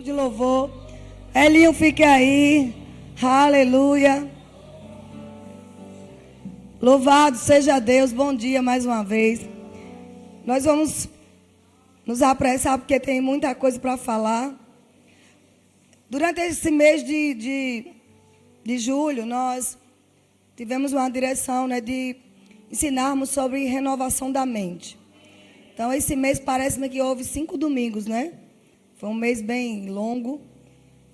de louvor. Elinho, fique aí. Aleluia. Louvado seja Deus. Bom dia mais uma vez. Nós vamos nos apressar porque tem muita coisa para falar. Durante esse mês de julho, nós tivemos uma direção, de ensinarmos sobre renovação da mente. Então, esse mês parece-me que houve 5 domingos, Foi um mês bem longo.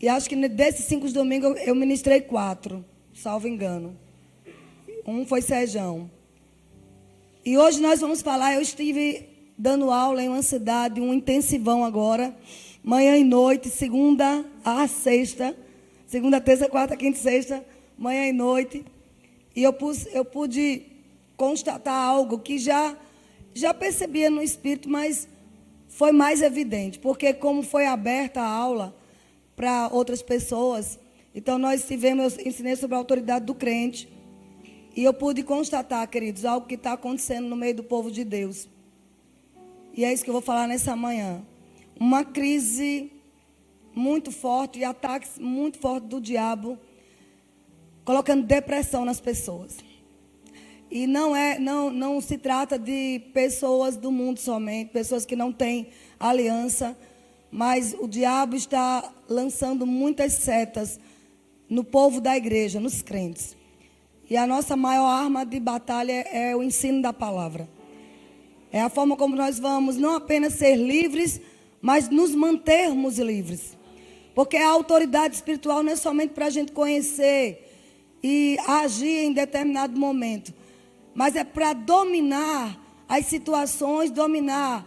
E acho que desses 5 domingos eu ministrei 4, salvo engano. Um foi Sejão. E hoje nós vamos falar, eu estive dando aula em uma cidade, um intensivão agora, manhã e noite, segunda a sexta, segunda, terça, quarta, quinta e sexta, manhã e noite. E eu pude constatar algo que já percebia no espírito, mas foi mais evidente, porque como foi aberta a aula para outras pessoas, então eu ensinei sobre a autoridade do crente, e eu pude constatar, queridos, algo que está acontecendo no meio do povo de Deus. E é isso que eu vou falar nessa manhã. Uma crise muito forte e ataques muito fortes do diabo, colocando depressão nas pessoas. E não se trata de pessoas do mundo somente, pessoas que não têm aliança, mas o diabo está lançando muitas setas no povo da igreja, nos crentes. E a nossa maior arma de batalha é o ensino da palavra. É a forma como nós vamos não apenas ser livres, mas nos mantermos livres. Porque a autoridade espiritual não é somente para a gente conhecer e agir em determinado momento, mas é para dominar as situações, dominar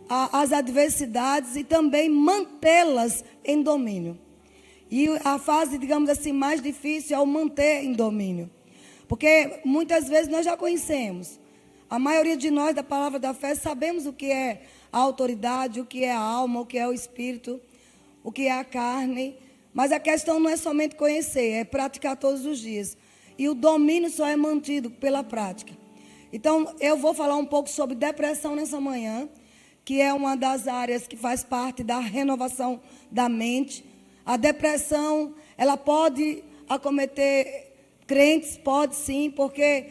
as adversidades e também mantê-las em domínio. E a fase, digamos assim, mais difícil é o manter em domínio. Porque muitas vezes nós já conhecemos. A maioria de nós da palavra da fé sabemos o que é a autoridade, o que é a alma, o que é o espírito, o que é a carne. Mas a questão não é somente conhecer, é praticar todos os dias. E o domínio só é mantido pela prática. Então, eu vou falar um pouco sobre depressão nessa manhã, que é uma das áreas que faz parte da renovação da mente. A depressão, ela pode acometer crentes, pode sim, porque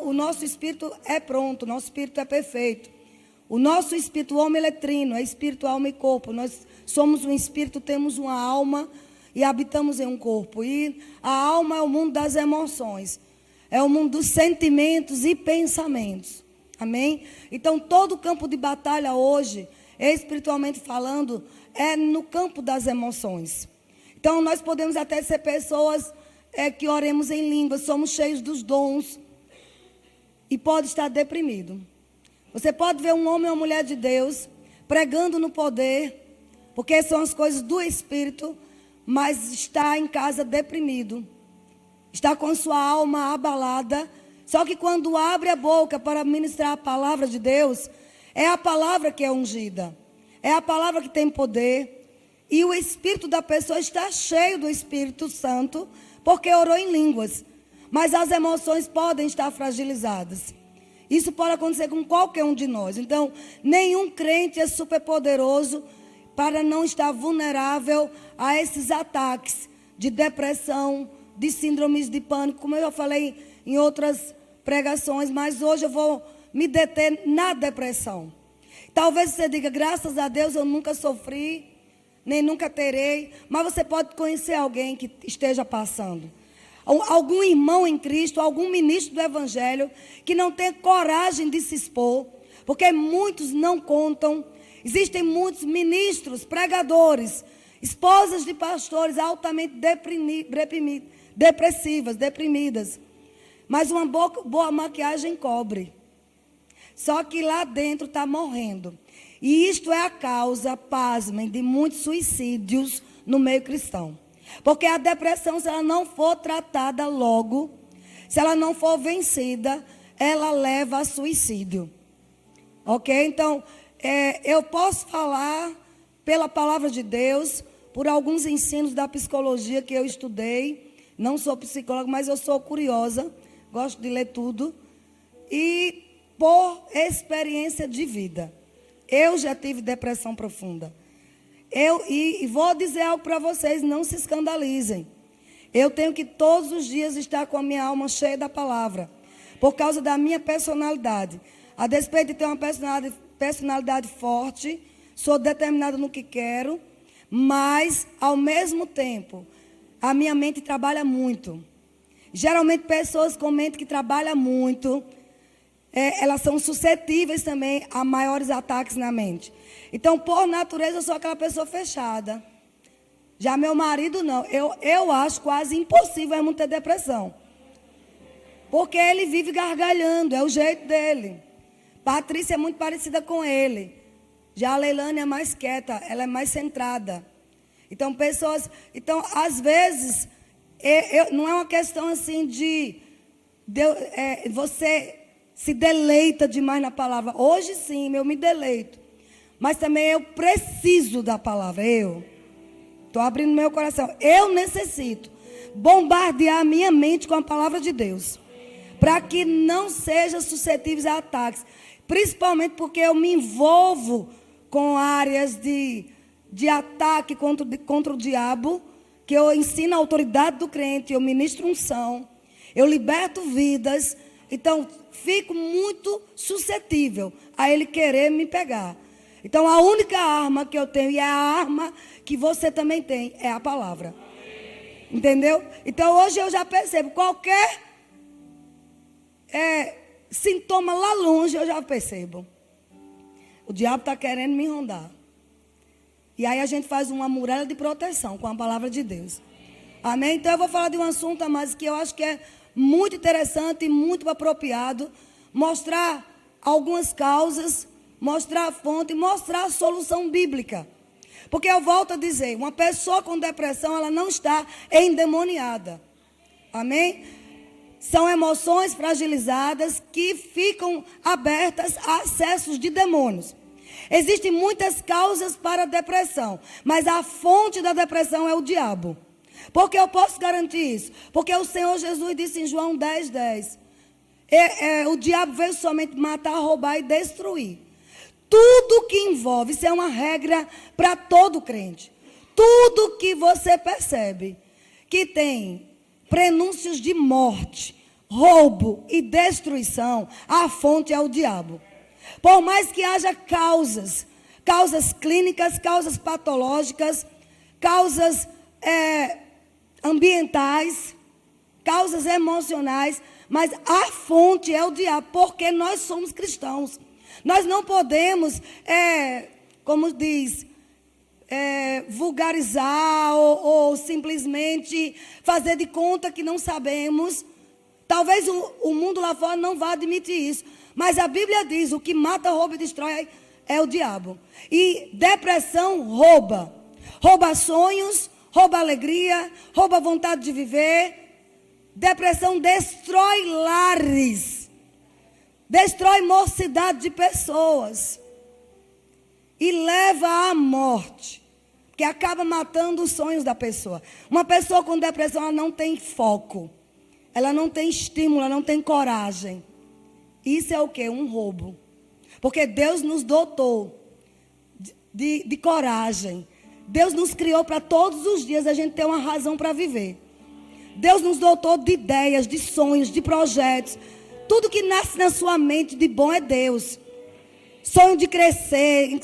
o nosso espírito é pronto, o nosso espírito é perfeito. O nosso espírito, o homem, ele é trino, é espírito, alma e corpo. Nós somos um espírito, temos uma alma e habitamos em um corpo. E a alma é o mundo das emoções. É o mundo dos sentimentos e pensamentos. Amém? Então, todo o campo de batalha hoje, espiritualmente falando, é no campo das emoções. Então, nós podemos até ser pessoas que oremos em línguas, somos cheios dos dons e pode estar deprimido. Você pode ver um homem ou uma mulher de Deus pregando no poder, porque são as coisas do Espírito, mas está em casa deprimido. Está com sua alma abalada. Só que quando abre a boca para ministrar a palavra de Deus, é a palavra que é ungida. É a palavra que tem poder. E o espírito da pessoa está cheio do Espírito Santo, porque orou em línguas. Mas as emoções podem estar fragilizadas. Isso pode acontecer com qualquer um de nós. Então, nenhum crente é superpoderoso para não estar vulnerável a esses ataques de depressão, de síndromes de pânico, como eu já falei em outras pregações, mas hoje eu vou me deter na depressão. Talvez você diga, graças a Deus eu nunca sofri, nem nunca terei, mas você pode conhecer alguém que esteja passando. Algum irmão em Cristo, algum ministro do Evangelho, que não tem coragem de se expor, porque muitos não contam. Existem muitos ministros, pregadores, esposas de pastores altamente depressivas, deprimidas. Mas uma boa maquiagem cobre. Só que lá dentro está morrendo. E isto é a causa, pasmem, de muitos suicídios no meio cristão. Porque a depressão, se ela não for tratada logo, se ela não for vencida, ela leva a suicídio. Ok? Então, eu posso falar pela palavra de Deus, por alguns ensinos da psicologia que eu estudei. Não sou psicóloga, mas eu sou curiosa. Gosto de ler tudo. E por experiência de vida. Eu já tive depressão profunda. E vou dizer algo para vocês, não se escandalizem. Eu tenho que todos os dias estar com a minha alma cheia da palavra, por causa da minha personalidade. A despeito de ter uma personalidade forte, sou determinada no que quero, mas, ao mesmo tempo, a minha mente trabalha muito. Geralmente, pessoas com mente que trabalha muito, elas são suscetíveis também a maiores ataques na mente. Então, por natureza, eu sou aquela pessoa fechada. Já meu marido, não. Eu acho quase impossível eu não ter depressão. Porque ele vive gargalhando, é o jeito dele. Patrícia é muito parecida com ele. Já a Leilane é mais quieta, ela é mais centrada. Então, às vezes, não é uma questão assim você se deleita demais na palavra. Hoje sim, eu me deleito. Mas também eu preciso da palavra, estou abrindo meu coração. Eu necessito bombardear a minha mente com a palavra de Deus, para que não seja suscetível a ataques. Principalmente porque eu me envolvo com áreas de ataque contra o diabo, que eu ensino a autoridade do crente, eu ministro unção, eu liberto vidas. Então, fico muito suscetível a ele querer me pegar. Então, a única arma que eu tenho, e é a arma que você também tem, é a palavra. Entendeu? Então, hoje eu já percebo, qualquer sintoma lá longe, eu já percebo. O diabo está querendo me rondar. E aí a gente faz uma muralha de proteção com a palavra de Deus. Amém? Então, eu vou falar de um assunto, mas que eu acho que é muito interessante e muito apropriado. Mostrar algumas causas, mostrar a fonte, mostrar a solução bíblica. Porque eu volto a dizer, uma pessoa com depressão, ela não está endemoniada. Amém? São emoções fragilizadas que ficam abertas a acessos de demônios. Existem muitas causas para a depressão, mas a fonte da depressão é o diabo. Por que eu posso garantir isso? Porque o Senhor Jesus disse em João 10:10, o diabo veio somente matar, roubar e destruir. Tudo que envolve, isso é uma regra para todo crente. Tudo que você percebe que tem prenúncios de morte, roubo e destruição, a fonte é o diabo. Por mais que haja causas clínicas, causas patológicas, causas ambientais, causas emocionais, mas a fonte é o diabo, porque nós somos cristãos. Nós não podemos, como diz, vulgarizar ou simplesmente fazer de conta que não sabemos. Talvez o mundo lá fora não vá admitir isso, mas a Bíblia diz, o que mata, rouba e destrói é o diabo. E depressão rouba. Rouba sonhos, rouba alegria, rouba vontade de viver. Depressão destrói lares. Destrói mocidade de pessoas. E leva à morte. Que acaba matando os sonhos da pessoa. Uma pessoa com depressão, ela não tem foco. Ela não tem estímulo, ela não tem coragem. Isso é o quê? Um roubo. Porque Deus nos dotou de coragem. Deus nos criou para todos os dias a gente ter uma razão para viver. Deus nos dotou de ideias, de sonhos, de projetos. Tudo que nasce na sua mente de bom é Deus. Sonho de crescer,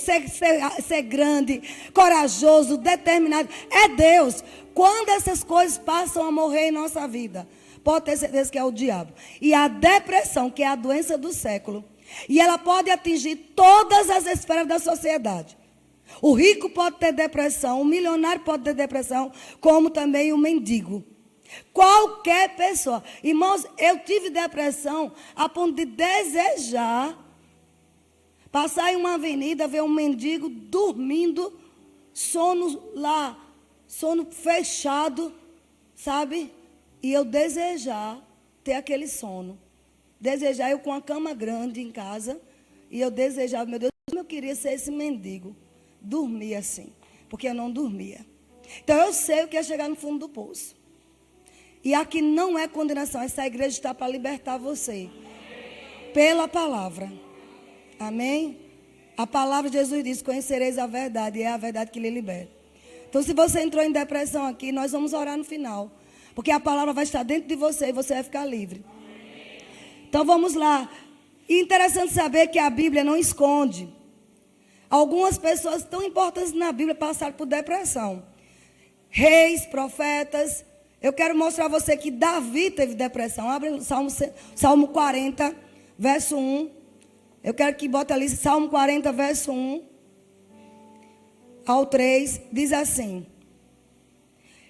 ser grande, corajoso, determinado. É Deus. Quando essas coisas passam a morrer em nossa vida, pode ter certeza que é o diabo. E a depressão, que é a doença do século, e ela pode atingir todas as esferas da sociedade. O rico pode ter depressão, o milionário pode ter depressão, como também o mendigo. Qualquer pessoa. Irmãos, eu tive depressão a ponto de desejar passar em uma avenida, ver um mendigo dormindo, sono lá, sono fechado, sabe? E eu desejar ter aquele sono. Desejar eu com a cama grande em casa. E eu desejava, meu Deus, como eu queria ser esse mendigo. Dormir assim, porque eu não dormia. Então eu sei o que é chegar no fundo do poço. E aqui não é condenação, essa igreja está para libertar você. Pela palavra. Amém? A palavra de Jesus diz: conhecereis a verdade, e é a verdade que lhe liberta. Então, se você entrou em depressão aqui, nós vamos orar no final. Porque a palavra vai estar dentro de você e você vai ficar livre. Então, vamos lá. E interessante saber que a Bíblia não esconde. Algumas pessoas tão importantes na Bíblia passaram por depressão. Reis, profetas. Eu quero mostrar a você que Davi teve depressão. Abre o Salmo 40, verso 1. Eu quero que bote ali Salmo 40, verso 1 ao 3. Diz assim: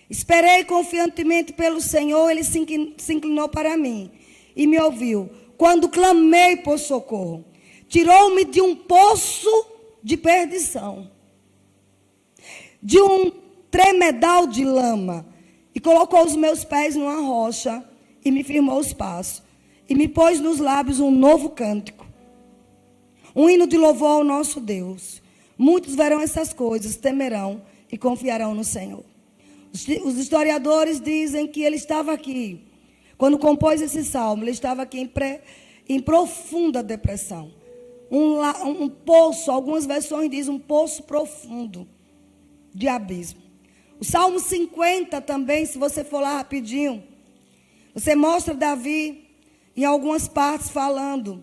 esperei confiantemente pelo Senhor, Ele se inclinou para mim e me ouviu. Quando clamei por socorro, tirou-me de um poço de perdição, de um tremedal de lama, e colocou os meus pés numa rocha, e me firmou os passos, e me pôs nos lábios um novo cântico, um hino de louvor ao nosso Deus. Muitos verão essas coisas, temerão e confiarão no Senhor. Os historiadores dizem que ele estava aqui, quando compôs esse salmo, ele estava aqui em profunda depressão. Um poço, algumas versões dizem um poço profundo de abismo. O Salmo 50 também, se você for lá rapidinho, você mostra Davi em algumas partes falando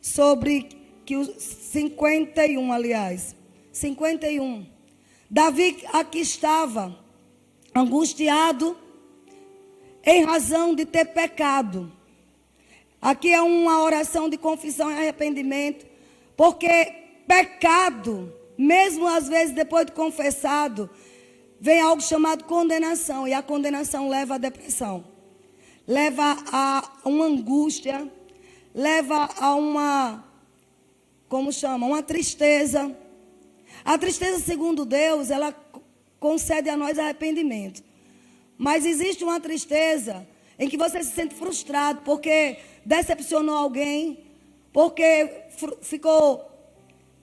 sobre que os 51, aliás, 51. Davi aqui estava angustiado em razão de ter pecado. Aqui é uma oração de confissão e arrependimento, porque pecado, mesmo às vezes depois de confessado, vem algo chamado condenação, e a condenação leva à depressão, leva a uma angústia, leva a uma, como chama, uma tristeza. A tristeza, segundo Deus, ela concede a nós arrependimento. Mas existe uma tristeza em que você se sente frustrado porque decepcionou alguém, porque ficou,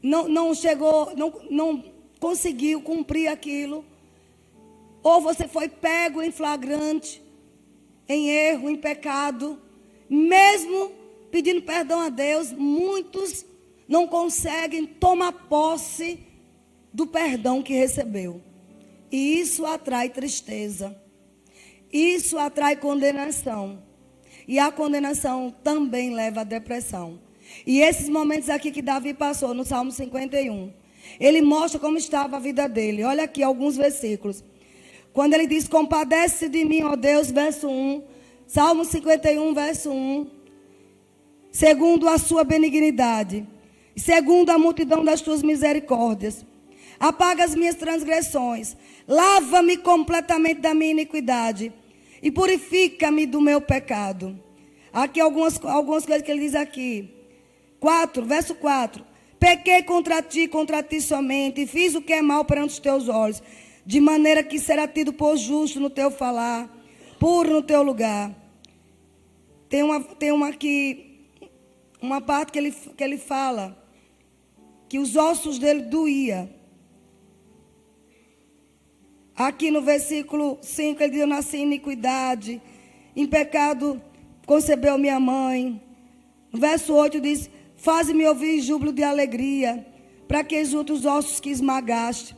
não chegou, não conseguiu cumprir aquilo. Ou você foi pego em flagrante, em erro, em pecado. Mesmo pedindo perdão a Deus, muitos não conseguem tomar posse do perdão que recebeu. E isso atrai tristeza. Isso atrai condenação. E a condenação também leva à depressão. E esses momentos aqui que Davi passou no Salmo 51, ele mostra como estava a vida dele. Olha aqui alguns versículos. Quando ele diz: compadece de mim, ó Deus, verso 1. Salmo 51, verso 1. Segundo a sua benignidade, segundo a multidão das tuas misericórdias, apaga as minhas transgressões, lava-me completamente da minha iniquidade e purifica-me do meu pecado. Aqui algumas coisas que ele diz aqui. 4, verso 4. Pequei contra ti somente, e fiz o que é mal perante os teus olhos, de maneira que será tido por justo no teu falar, puro no teu lugar. Tem uma aqui, uma parte que ele fala que os ossos dele doía. Aqui no versículo 5 ele diz: eu nasci em iniquidade, em pecado concebeu minha mãe. No verso 8 diz: faze-me ouvir júbilo de alegria, para que exulte os ossos que esmagaste.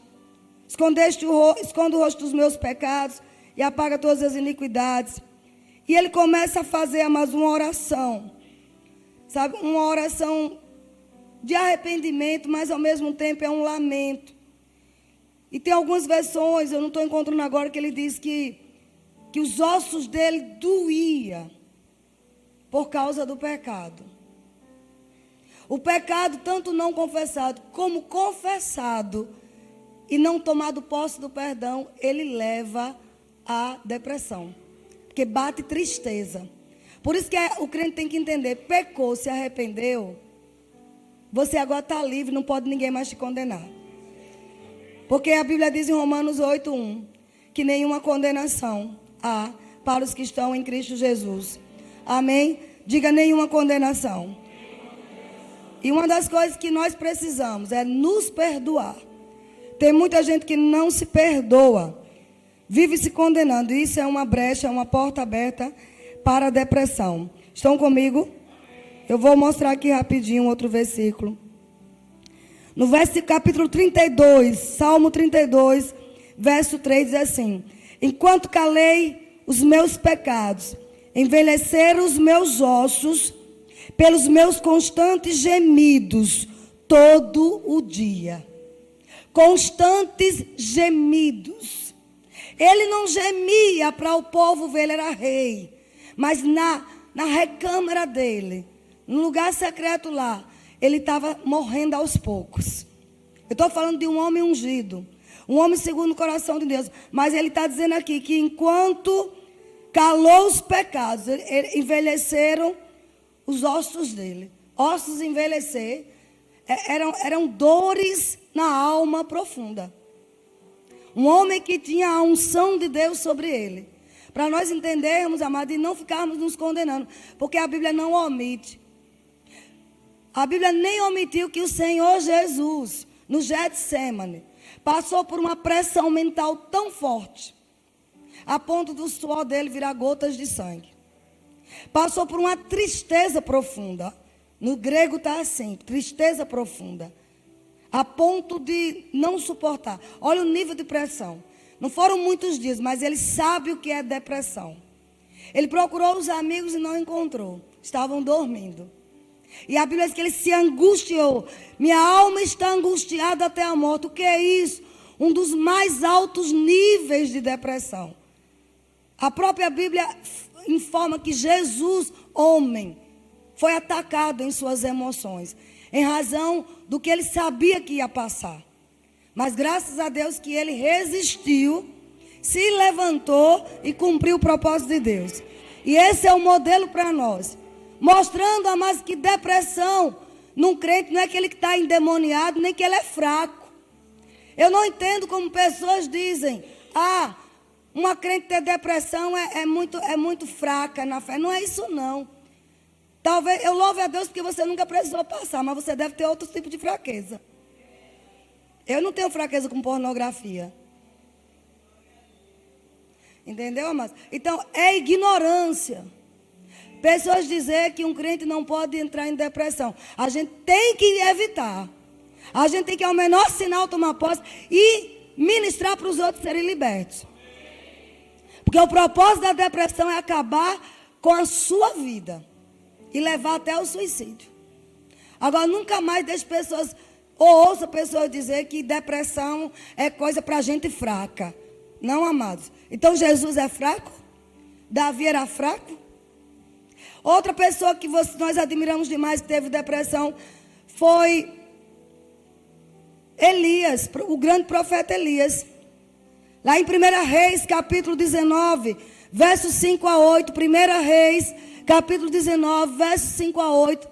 Esconde o rosto dos meus pecados e apaga todas as iniquidades. E ele começa a fazer mais uma oração, sabe? Uma oração de arrependimento, mas ao mesmo tempo é um lamento. E tem algumas versões, eu não estou encontrando agora, que ele diz que os ossos dele doía por causa do pecado. O pecado, tanto não confessado como confessado, e não tomado posse do perdão, ele leva à depressão. Porque bate tristeza. Por isso que o crente tem que entender: pecou, se arrependeu, você agora está livre, não pode ninguém mais te condenar. Porque a Bíblia diz em Romanos 8:1 que nenhuma condenação há para os que estão em Cristo Jesus. Amém? Diga: nenhuma condenação. E uma das coisas que nós precisamos é nos perdoar. Tem muita gente que não se perdoa, vive se condenando. Isso é uma brecha, é uma porta aberta para a depressão. Estão comigo? Eu vou mostrar aqui rapidinho outro versículo. No capítulo 32, Salmo 32, verso 3, diz assim: enquanto calei os meus pecados, envelheceram os meus ossos pelos meus constantes gemidos todo o dia. Constantes gemidos. Ele não gemia para o povo ver, ele era rei. Mas na recâmara dele, no lugar secreto lá, ele estava morrendo aos poucos. Eu estou falando de um homem ungido. Um homem segundo o coração de Deus. Mas ele está dizendo aqui que enquanto calou os pecados, envelheceram os ossos dele. Ossos envelhecer eram dores na alma profunda. Um homem que tinha a unção de Deus sobre ele. Para nós entendermos, amado, e não ficarmos nos condenando. Porque a Bíblia não omite. A Bíblia nem omitiu que o Senhor Jesus, no Getsêmani, passou por uma pressão mental tão forte, a ponto do suor dele virar gotas de sangue. Passou por uma tristeza profunda. No grego está assim, tristeza profunda. A ponto de não suportar. Olha o nível de pressão. Não foram muitos dias, mas ele sabe o que é depressão. Ele procurou os amigos e não encontrou. Estavam dormindo. E a Bíblia diz que ele se angustiou. Minha alma está angustiada até a morte. O que é isso? Um dos mais altos níveis de depressão. A própria Bíblia informa que Jesus, homem, foi atacado em suas emoções, em razão do que ele sabia que ia passar. Mas graças a Deus que ele resistiu, se levantou e cumpriu o propósito de Deus. E esse é o modelo para nós. Mostrando, amados, que depressão num crente não é aquele que está endemoniado, nem que ele é fraco. Eu não entendo como pessoas dizem: uma crente ter depressão é muito fraca na fé. Não é isso, não. Talvez, eu louvo a Deus porque você nunca precisou passar, mas você deve ter outro tipo de fraqueza. Eu não tenho fraqueza com pornografia. Entendeu, amados? Então, é ignorância. Pessoas dizer que um crente não pode entrar em depressão. A gente tem que evitar. A gente tem que, ao menor sinal, tomar posse e ministrar para os outros serem libertos. Porque o propósito da depressão é acabar com a sua vida e levar até o suicídio. Agora, nunca mais deixe pessoas, ou ouça pessoas dizer que depressão é coisa para gente fraca. Não, amados. Então, Jesus é fraco? Davi era fraco? Outra pessoa que nós admiramos demais que teve depressão foi Elias, o grande profeta Elias. Lá em 1 Reis, capítulo 19, versos 5 a 8. 1 Reis, capítulo 19, versos 5 a 8.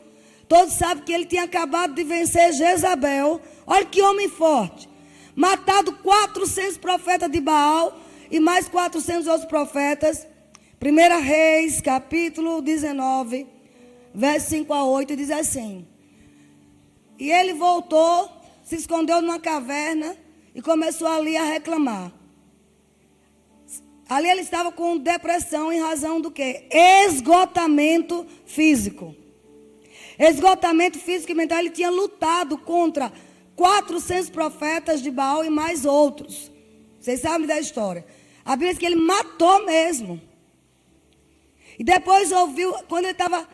Todos sabem que ele tinha acabado de vencer Jezabel. Olha que homem forte. Matado 400 profetas de Baal e mais 400 outros profetas. 1 Reis, capítulo 19, versos 5 a 8, diz assim: e ele voltou, se escondeu numa caverna e começou ali a reclamar. Ali ele estava com depressão em razão do quê? Esgotamento físico. Esgotamento físico e mental. Ele tinha lutado contra 400 profetas de Baal e mais outros. Vocês sabem da história. A Bíblia diz que ele matou mesmo. E depois ouviu, quando ele estava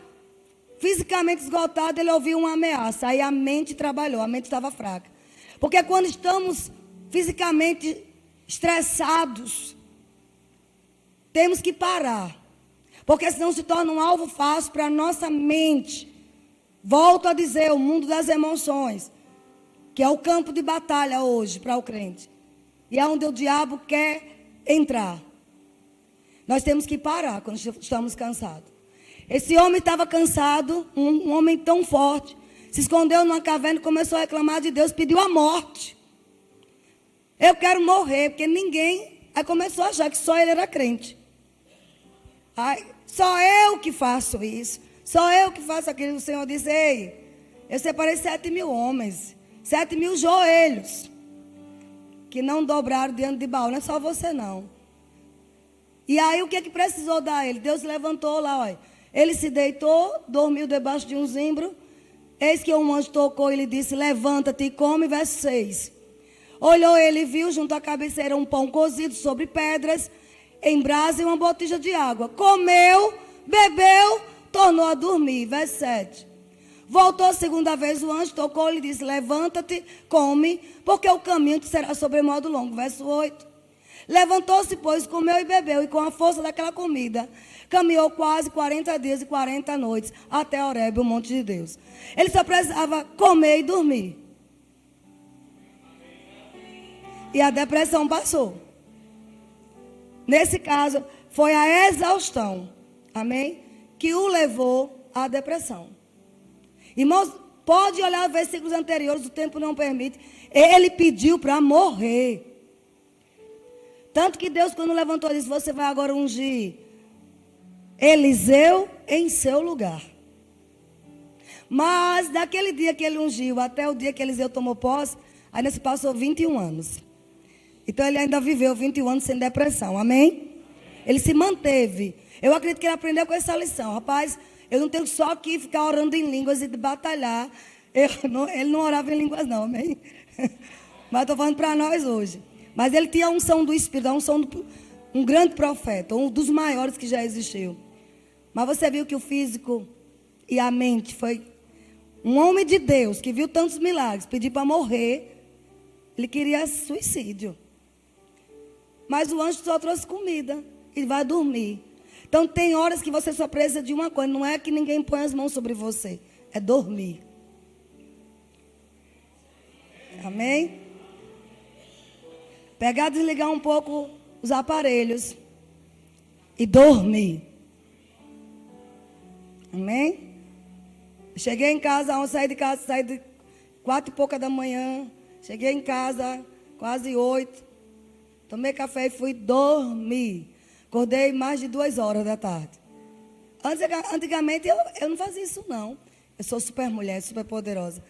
fisicamente esgotado, ele ouviu uma ameaça. Aí a mente trabalhou, a mente estava fraca. Porque quando estamos fisicamente estressados, temos que parar. Porque senão se torna um alvo fácil para a nossa mente. Volto a dizer, o mundo das emoções, que é o campo de batalha hoje para o crente. E é onde o diabo quer entrar. Nós temos que parar quando estamos cansados. Esse homem estava cansado, um homem tão forte, se escondeu numa caverna e começou a reclamar de Deus, pediu a morte. Eu quero morrer, porque ninguém... Aí começou a achar que só ele era crente. Só eu que faço isso, só eu que faço aquilo. O Senhor disse: ei, eu separei 7.000 homens, 7.000 joelhos, que não dobraram diante de Baal. Não é só você, não. E aí o que precisou dar ele? Deus levantou lá, olha. Ele se deitou, dormiu debaixo de um zimbro. Eis que um anjo tocou e lhe disse: levanta-te e come. Verso 6. Olhou ele e viu junto à cabeceira um pão cozido sobre pedras, em brasa e uma botija de água. Comeu, bebeu, tornou a dormir. Verso 7. Voltou a segunda vez o anjo, tocou e lhe disse: levanta-te, come, porque o caminho te será sobremodo longo. Verso 8. Levantou-se, pois, comeu e bebeu, e com a força daquela comida, caminhou quase 40 dias e 40 noites, até Horebe, o monte de Deus. Ele só precisava comer e dormir. E a depressão passou. Nesse caso, foi a exaustão, amém? Que o levou à depressão. Irmãos, pode olhar os versículos anteriores, o tempo não permite. Ele pediu para morrer. Tanto que Deus, quando levantou, disse: você vai agora ungir Eliseu em seu lugar. Mas daquele dia que ele ungiu até o dia que Eliseu tomou posse, ainda se passou 21 anos. Então ele ainda viveu 21 anos sem depressão, amém? Ele se manteve. Eu acredito que ele aprendeu com essa lição. Rapaz, eu não tenho só que ficar orando em línguas e batalhar. Ele não orava em línguas não, amém? Mas estou falando para nós hoje. Mas ele tinha a unção do Espírito, a unção do um grande profeta, um dos maiores que já existiu. Mas você viu que o físico e a mente foi um homem de Deus que viu tantos milagres, pediu para morrer. Ele queria suicídio. Mas o anjo só trouxe comida e vai dormir. Então tem horas que você só precisa de uma coisa. Não é que ninguém põe as mãos sobre você. É dormir. Amém? Pegar, desligar um pouco os aparelhos. E dormir. Amém? Cheguei em casa, ao sair de casa, saí de 4 e pouca da manhã. Cheguei em casa, quase 8. Tomei café e fui dormir. Acordei mais de 2 horas da tarde. Antigamente eu não fazia isso não. Eu sou super mulher, super poderosa.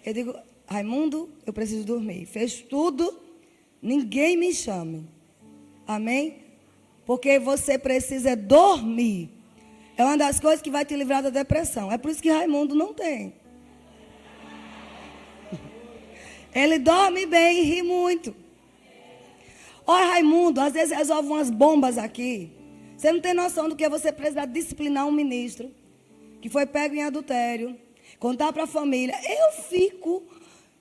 Eu digo: Raimundo, eu preciso dormir. Fecho tudo, ninguém me chame. Amém? Porque você precisa dormir. É uma das coisas que vai te livrar da depressão. É por isso que Raimundo não tem. Ele dorme bem e ri muito. Olha, Raimundo, às vezes resolve umas bombas aqui. Você não tem noção do que é você precisar disciplinar um ministro que foi pego em adultério, contar para a família. Eu fico,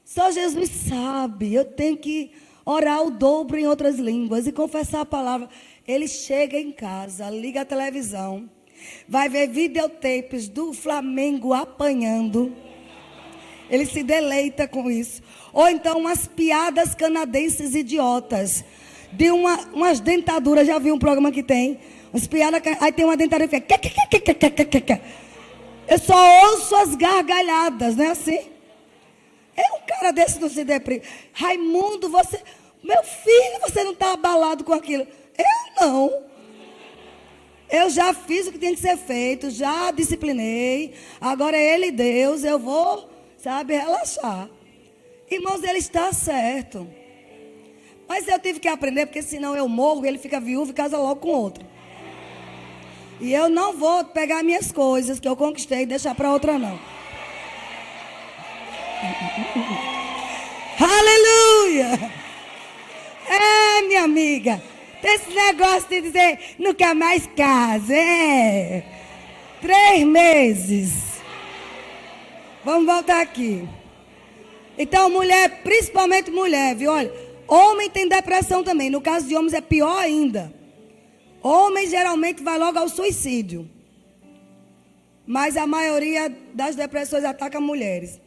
só Jesus sabe, eu tenho que orar o dobro em outras línguas e confessar a palavra. Ele chega em casa, liga a televisão, vai ver videotapes do Flamengo apanhando. Ele se deleita com isso. Ou então umas piadas canadenses idiotas. De umas dentaduras, já vi um programa que tem. Umas piadas, aí tem uma dentadura que fica... Eu só ouço as gargalhadas, não é assim? É um cara desse não se deprime. Raimundo, você... Meu filho, você não está abalado com aquilo. Eu não. Eu já fiz o que tem que ser feito, já disciplinei. Agora é Ele e Deus, eu vou, sabe, relaxar. Irmãos, ele está certo. Mas eu tive que aprender, porque senão eu morro, ele fica viúvo e casa logo com outro. E eu não vou pegar minhas coisas que eu conquistei e deixar para outra, não. Aleluia! É, minha amiga. Tem esse negócio de dizer, nunca mais casa. 3 meses. Vamos voltar aqui. Então, mulher, principalmente mulher, viu? Olha, homem tem depressão também. No caso de homens é pior ainda. Homem geralmente vai logo ao suicídio. Mas a maioria das depressões ataca mulheres.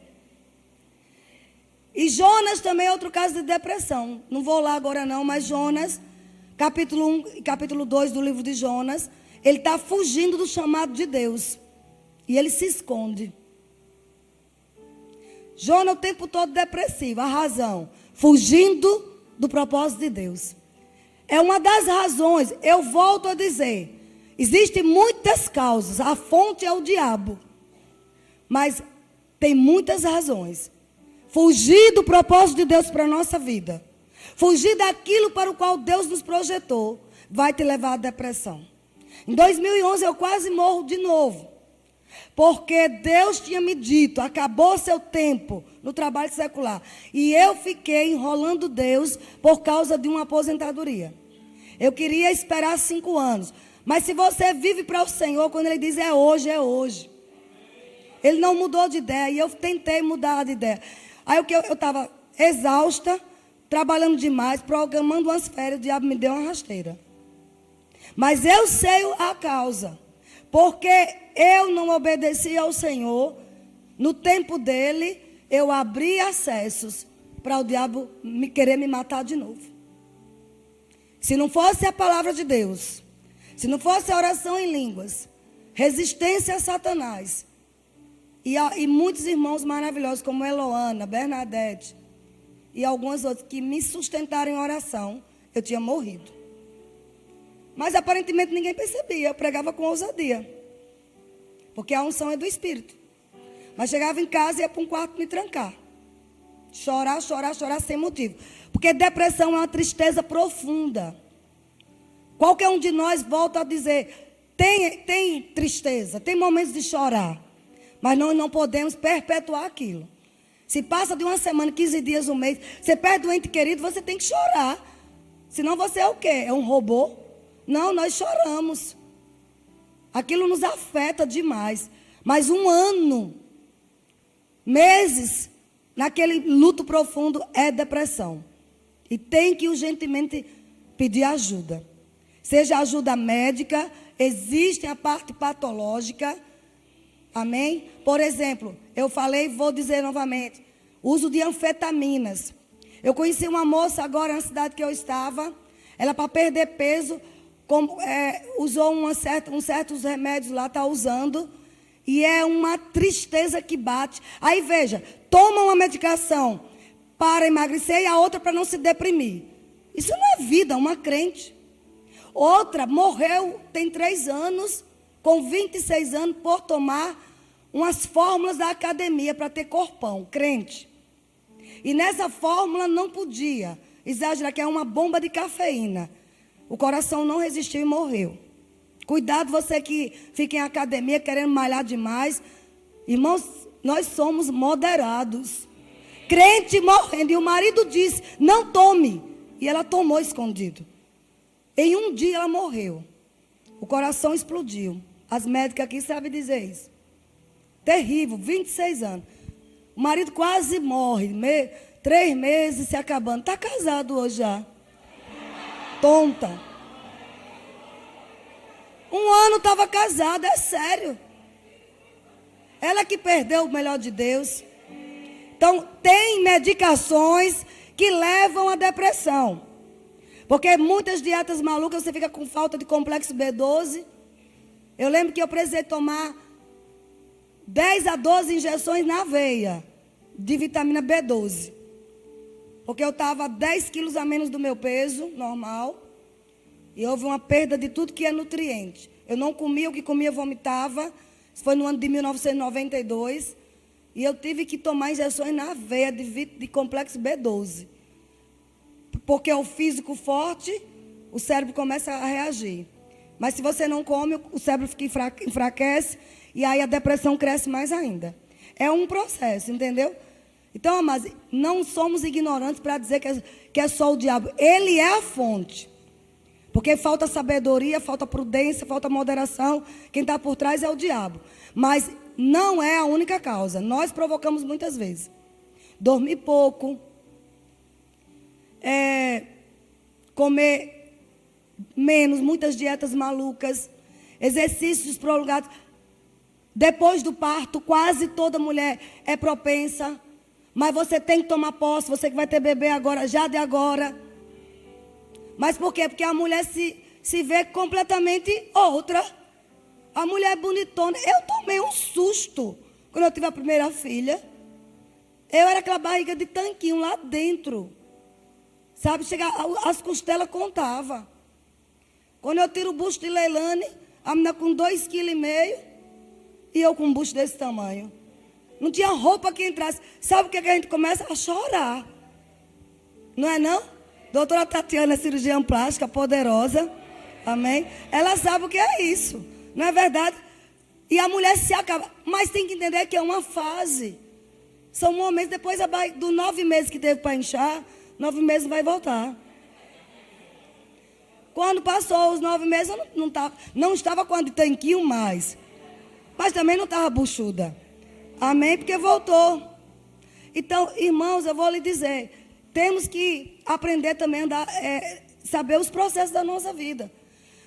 E Jonas também é outro caso de depressão. Não vou lá agora não, mas Jonas, capítulo 1 e capítulo 2 do livro de Jonas, ele está fugindo do chamado de Deus. E ele se esconde. Jonas o tempo todo depressivo. A razão, fugindo do propósito de Deus. É uma das razões, eu volto a dizer, existem muitas causas, a fonte é o diabo. Mas tem muitas razões. Fugir do propósito de Deus para a nossa vida. Fugir daquilo para o qual Deus nos projetou, vai te levar à depressão. Em 2011 eu quase morro de novo. Porque Deus tinha me dito, acabou seu tempo no trabalho secular. E eu fiquei enrolando Deus por causa de uma aposentadoria. Eu queria esperar 5 anos. Mas se você vive para o Senhor, quando Ele diz é hoje, é hoje. Ele não mudou de ideia e eu tentei mudar de ideia. Aí eu estava exausta, trabalhando demais, programando umas férias, o diabo me deu uma rasteira. Mas eu sei a causa. Porque eu não obedeci ao Senhor, no tempo dele, eu abri acessos para o diabo querer me matar de novo. Se não fosse a palavra de Deus, se não fosse a oração em línguas, resistência a Satanás, e muitos irmãos maravilhosos, como Eloana, Bernadette, e alguns outros que me sustentaram em oração, eu tinha morrido. Mas aparentemente ninguém percebia, eu pregava com ousadia. Porque a unção é do Espírito. Mas chegava em casa e ia para um quarto me trancar. Chorar, chorar, chorar sem motivo. Porque depressão é uma tristeza profunda. Qualquer um de nós volta a dizer, tem tristeza, tem momentos de chorar. Mas nós não podemos perpetuar aquilo. Se passa de uma semana, 15 dias, um mês, você perde um ente querido, você tem que chorar. Senão você é o quê? É um robô? Não, nós choramos. Aquilo nos afeta demais. Mas 1 ano, meses, naquele luto profundo, é depressão. E tem que urgentemente pedir ajuda. Seja ajuda médica, existe a parte patológica. Amém? Por exemplo, eu falei, vou dizer novamente, uso de anfetaminas. Eu conheci uma moça agora na cidade que eu estava, ela para perder peso, usou uns certos remédios lá, está usando, e é uma tristeza que bate. Aí veja, toma uma medicação para emagrecer e a outra para não se deprimir. Isso não é vida, uma crente. Outra morreu, tem 3 anos, com 26 anos, por tomar umas fórmulas da academia para ter corpão, crente. E nessa fórmula não podia exagerar, que é uma bomba de cafeína. O coração não resistiu e morreu. Cuidado você que fica em academia querendo malhar demais. Irmãos, nós somos moderados. Crente morrendo. E o marido disse, não tome. E ela tomou escondido. Em um dia ela morreu. O coração explodiu. As médicas aqui sabem dizer isso. Terrível, 26 anos. O marido quase morre. 3 meses se acabando. Está casado hoje já. Tonta. 1 ano estava casada, é sério. Ela que perdeu o melhor de Deus. Então, tem medicações que levam à depressão. Porque muitas dietas malucas, você fica com falta de complexo B12. Eu lembro que eu precisei tomar 10 a 12 injeções na veia de vitamina B12. Porque eu estava 10 quilos a menos do meu peso normal. E houve uma perda de tudo que é nutriente. Eu não comia, o que comia eu vomitava. Isso foi no ano de 1992. E eu tive que tomar injeções na veia de complexo B12. Porque o físico forte, o cérebro começa a reagir. Mas se você não come, o cérebro enfraquece. E aí a depressão cresce mais ainda. É um processo, entendeu? Então, amados, não somos ignorantes para dizer que é só o diabo. Ele é a fonte. Porque falta sabedoria, falta prudência, falta moderação. Quem está por trás é o diabo. Mas não é a única causa. Nós provocamos muitas vezes. Dormir pouco. Comer menos, muitas dietas malucas. Exercícios prolongados. Depois do parto, quase toda mulher é propensa. Mas você tem que tomar posse. Você que vai ter bebê agora, já de agora. Mas por quê? Porque a mulher se vê completamente outra. A mulher é bonitona. Eu tomei um susto quando eu tive a primeira filha. Eu era aquela barriga de tanquinho lá dentro. Sabe, as costelas contavam. Quando eu tiro o busto de Leilane, a menina com 2,5 kg e eu com um busto desse tamanho. Não tinha roupa que entrasse. Sabe o que a gente começa? A chorar. Não é não? Doutora Tatiana, cirurgiã plástica, poderosa. Amém? Ela sabe o que é isso. Não é verdade? E a mulher se acaba. Mas tem que entender que é uma fase. São momentos, depois dos 9 meses que teve para inchar, 9 meses vai voltar. Quando passou os 9 meses, eu não estava com a de tanquinho mais. Mas também não estava buchuda. Amém? Porque voltou. Então, irmãos, eu vou lhe dizer, temos que aprender também a saber os processos da nossa vida.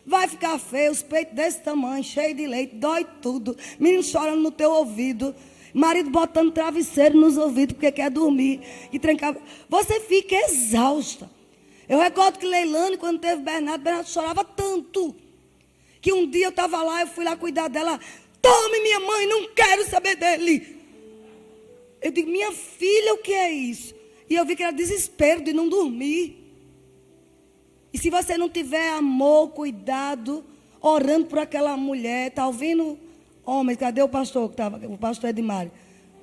Vai ficar feio, os peitos desse tamanho, cheio de leite, dói tudo. Menino chorando no teu ouvido. Marido botando travesseiro nos ouvidos porque quer dormir. E trancar. Você fica exausta. Eu recordo que Leilane, quando teve Bernardo chorava tanto. Que um dia eu estava lá, eu fui lá cuidar dela. Tome, minha mãe, não quero saber dele. Eu digo, minha filha, o que é isso? E eu vi que era desespero de não dormir. E se você não tiver amor, cuidado, orando por aquela mulher, está ouvindo? Homens, cadê o pastor que estava? O pastor Edmário.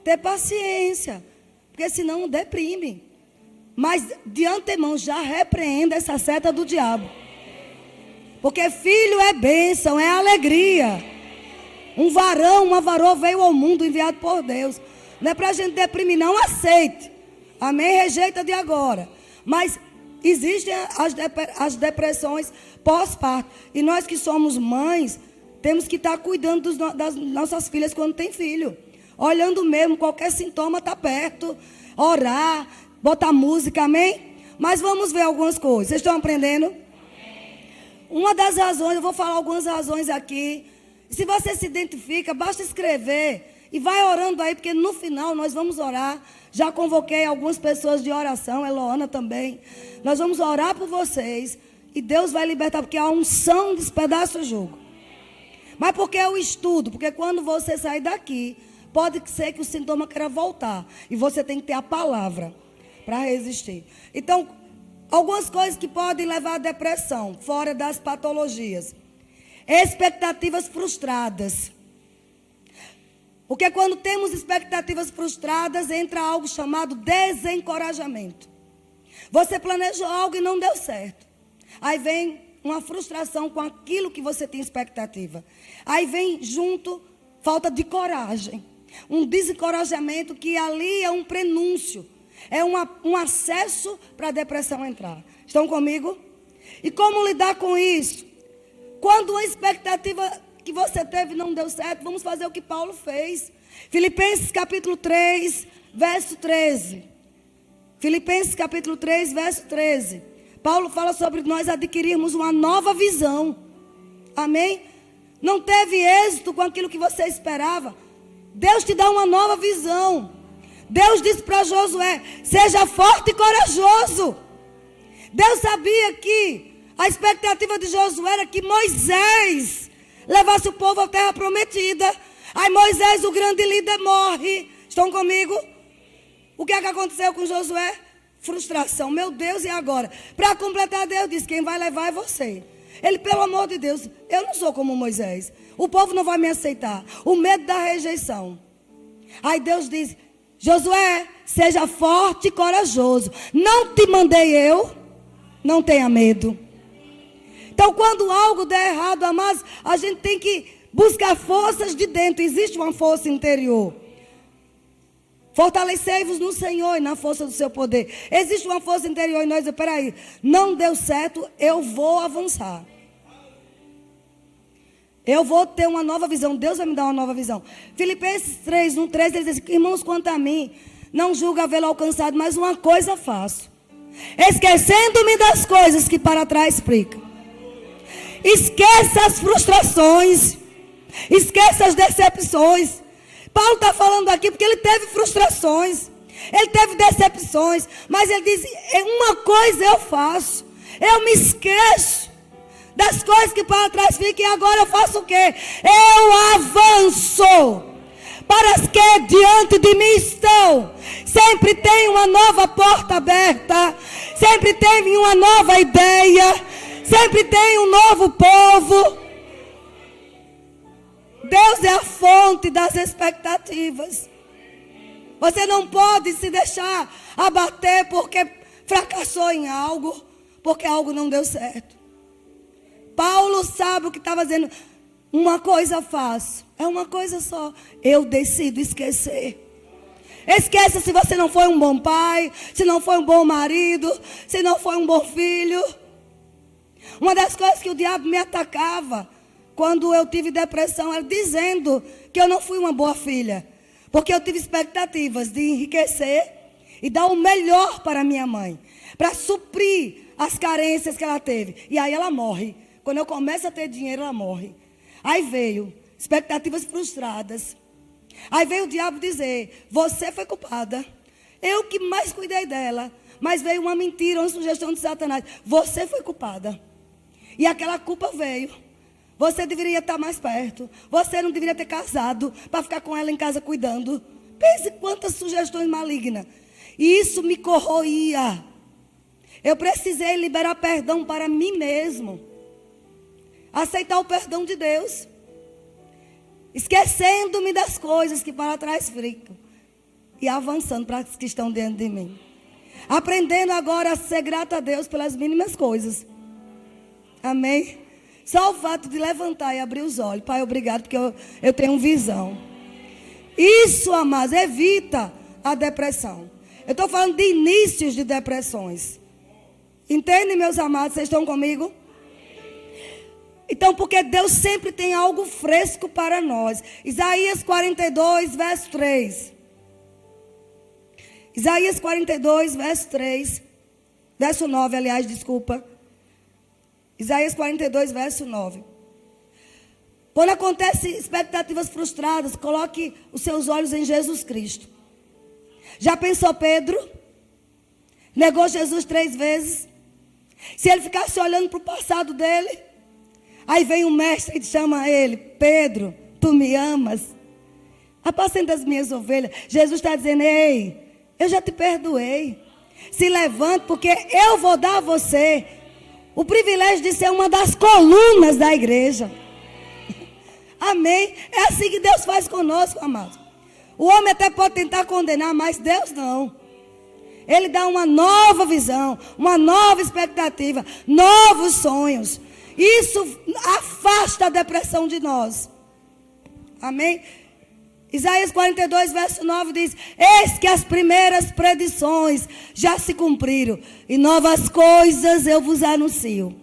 Ter paciência, porque senão deprime. Mas de antemão já repreenda essa seta do diabo. Porque filho é bênção, é alegria. Um varão, uma varoa veio ao mundo enviado por Deus. Não é para a gente deprimir, não aceite. Amém? Rejeita de agora. Mas existem as depressões pós-parto. E nós que somos mães, temos que estar cuidando das nossas filhas quando tem filho. Olhando mesmo, qualquer sintoma está perto. Orar, botar música, amém? Mas vamos ver algumas coisas. Vocês estão aprendendo? Uma das razões, eu vou falar algumas razões aqui. Se você se identifica, basta escrever. E vai orando aí, porque no final nós vamos orar. Já convoquei algumas pessoas de oração, Eloana também. Nós vamos orar por vocês. E Deus vai libertar, porque a unção despedaça o jugo. Mas por que eu estudo? Porque quando você sair daqui, pode ser que o sintoma queira voltar. E você tem que ter a palavra para resistir. Então, algumas coisas que podem levar à depressão, fora das patologias. Expectativas frustradas. Porque quando temos expectativas frustradas, entra algo chamado desencorajamento. Você planejou algo e não deu certo. Aí vem uma frustração com aquilo que você tem expectativa. Aí vem junto falta de coragem. Um desencorajamento que ali é um prenúncio. É um acesso para a depressão entrar. Estão comigo? E como lidar com isso? Quando uma expectativa que você teve não deu certo, vamos fazer o que Paulo fez. Filipenses capítulo 3, verso 13. Filipenses capítulo 3, verso 13. Paulo fala sobre nós adquirirmos uma nova visão. Amém? Não teve êxito com aquilo que você esperava. Deus te dá uma nova visão. Deus disse para Josué, seja forte e corajoso. Deus sabia que a expectativa de Josué era que Moisés levasse o povo à terra prometida. Aí Moisés, o grande líder, morre. Estão comigo? O que é que aconteceu com Josué? Frustração. Meu Deus, e agora? Para completar, Deus disse, quem vai levar é você. Ele, pelo amor de Deus, eu não sou como Moisés. O povo não vai me aceitar. O medo da rejeição. Aí Deus diz, Josué, seja forte e corajoso. Não te mandei eu, não tenha medo. Então, quando algo der errado, amados, a gente tem que buscar forças de dentro. Existe uma força interior. Fortalecei-vos no Senhor e na força do seu poder. Existe uma força interior em nós. Peraí, não deu certo, eu vou avançar. Eu vou ter uma nova visão. Deus vai me dar uma nova visão. Filipenses 3, 1, 13, ele diz, irmãos, quanto a mim, não julgo havê-lo alcançado, mas uma coisa faço. Esquecendo-me das coisas que para trás ficam. Esqueça as frustrações. Esqueça as decepções. Paulo está falando aqui porque ele teve frustrações. Ele teve decepções. Mas ele diz, uma coisa eu faço. Eu me esqueço das coisas que para trás ficam. E agora eu faço o quê? Eu avanço para as que diante de mim estão. Sempre tem uma nova porta aberta. Sempre tem uma nova ideia. Sempre tem um novo povo. Deus é a fonte das expectativas. Você não pode se deixar abater porque fracassou em algo, porque algo não deu certo. Paulo sabe o que estava dizendo. uma coisa faço. É uma coisa só. Eu decido esquecer. Esqueça se você não foi um bom pai, se não foi um bom marido, se não foi um bom filho. Uma das coisas que o diabo me atacava quando eu tive depressão era dizendo que eu não fui uma boa filha. Porque eu tive expectativas de enriquecer e dar o melhor para minha mãe, para suprir as carências que ela teve. E aí ela morre. Quando eu começo a ter dinheiro, ela morre. Aí veio expectativas frustradas. Aí veio o diabo dizer: você foi culpada. Eu que mais cuidei dela. Mas veio uma mentira, uma sugestão de Satanás: você foi culpada. E aquela culpa veio. Você deveria estar mais perto. Você não deveria ter casado para ficar com ela em casa cuidando. Pense quantas sugestões malignas. E isso me corroía. Eu precisei liberar perdão para mim mesmo. Aceitar o perdão de Deus. Esquecendo-me das coisas que para trás ficam. E avançando para as que estão dentro de mim. Aprendendo agora a ser grata a Deus pelas mínimas coisas. Amém? Só o fato de levantar e abrir os olhos. Pai, obrigado, porque eu tenho visão. Isso, amados, evita a depressão. Eu estou falando de inícios de depressões. Entendem, meus amados? Vocês estão comigo? Então, porque Deus sempre tem algo fresco para nós. Isaías 42, verso 3. Isaías 42, verso 3. Verso 9, aliás, desculpa. Isaías 42, verso 9. Quando acontece expectativas frustradas, coloque os seus olhos em Jesus Cristo. Já pensou Pedro? Negou Jesus 3 vezes. Se ele ficasse olhando para o passado dele, aí vem um mestre e chama ele: Pedro, tu me amas? Apacenta as minhas ovelhas. Jesus está dizendo: ei, eu já te perdoei. Se levante, porque eu vou dar a você o privilégio de ser uma das colunas da igreja. Amém? É assim que Deus faz conosco, amados. O homem até pode tentar condenar, mas Deus não. Ele dá uma nova visão, uma nova expectativa, novos sonhos. Isso afasta a depressão de nós. Amém? Isaías 42, verso 9 diz: eis que as primeiras predições já se cumpriram, e novas coisas eu vos anuncio.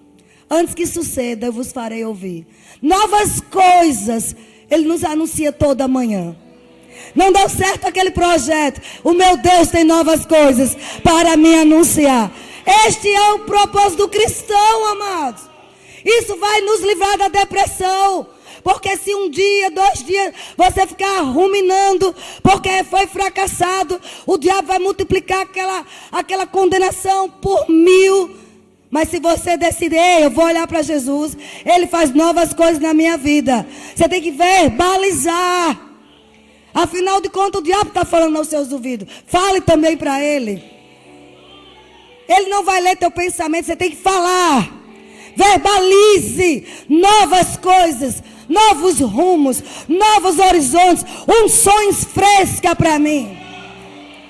Antes que suceda, eu vos farei ouvir. Novas coisas, Ele nos anuncia toda manhã. Não deu certo aquele projeto, o meu Deus tem novas coisas para me anunciar. Este é o propósito do cristão, amados. Isso vai nos livrar da depressão. Porque se um dia, 2 dias, você ficar ruminando, porque foi fracassado, o diabo vai multiplicar aquela condenação por 1000. Mas se você decidir: eu vou olhar para Jesus, Ele faz novas coisas na minha vida. Você tem que verbalizar. Afinal de contas, o diabo está falando aos seus ouvidos. Fale também para Ele. Ele não vai ler teu pensamento, você tem que falar. Verbalize novas coisas, novos rumos, novos horizontes, unções frescas para mim.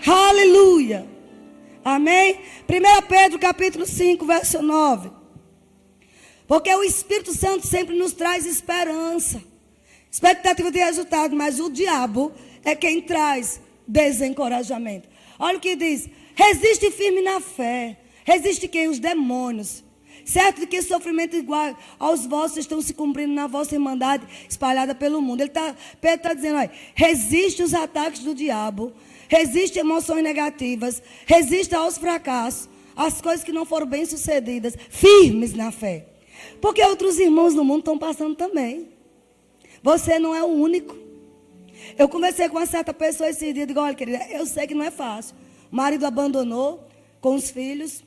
Aleluia. Amém? 1 Pedro capítulo 5, verso 9. Porque o Espírito Santo sempre nos traz esperança, expectativa de resultado, mas o diabo é quem traz desencorajamento. Olha o que diz: resiste firme na fé. Resiste quem? Os demônios. Certo de que sofrimento igual aos vossos estão se cumprindo na vossa irmandade espalhada pelo mundo. Pedro está dizendo: olha, resiste os ataques do diabo, resiste emoções negativas, resiste aos fracassos, às coisas que não foram bem sucedidas, firmes na fé. Porque outros irmãos no mundo estão passando também. Você não é o único. Eu conversei com uma certa pessoa esse dia e digo: olha, querida, eu sei que não é fácil. O marido abandonou com os filhos,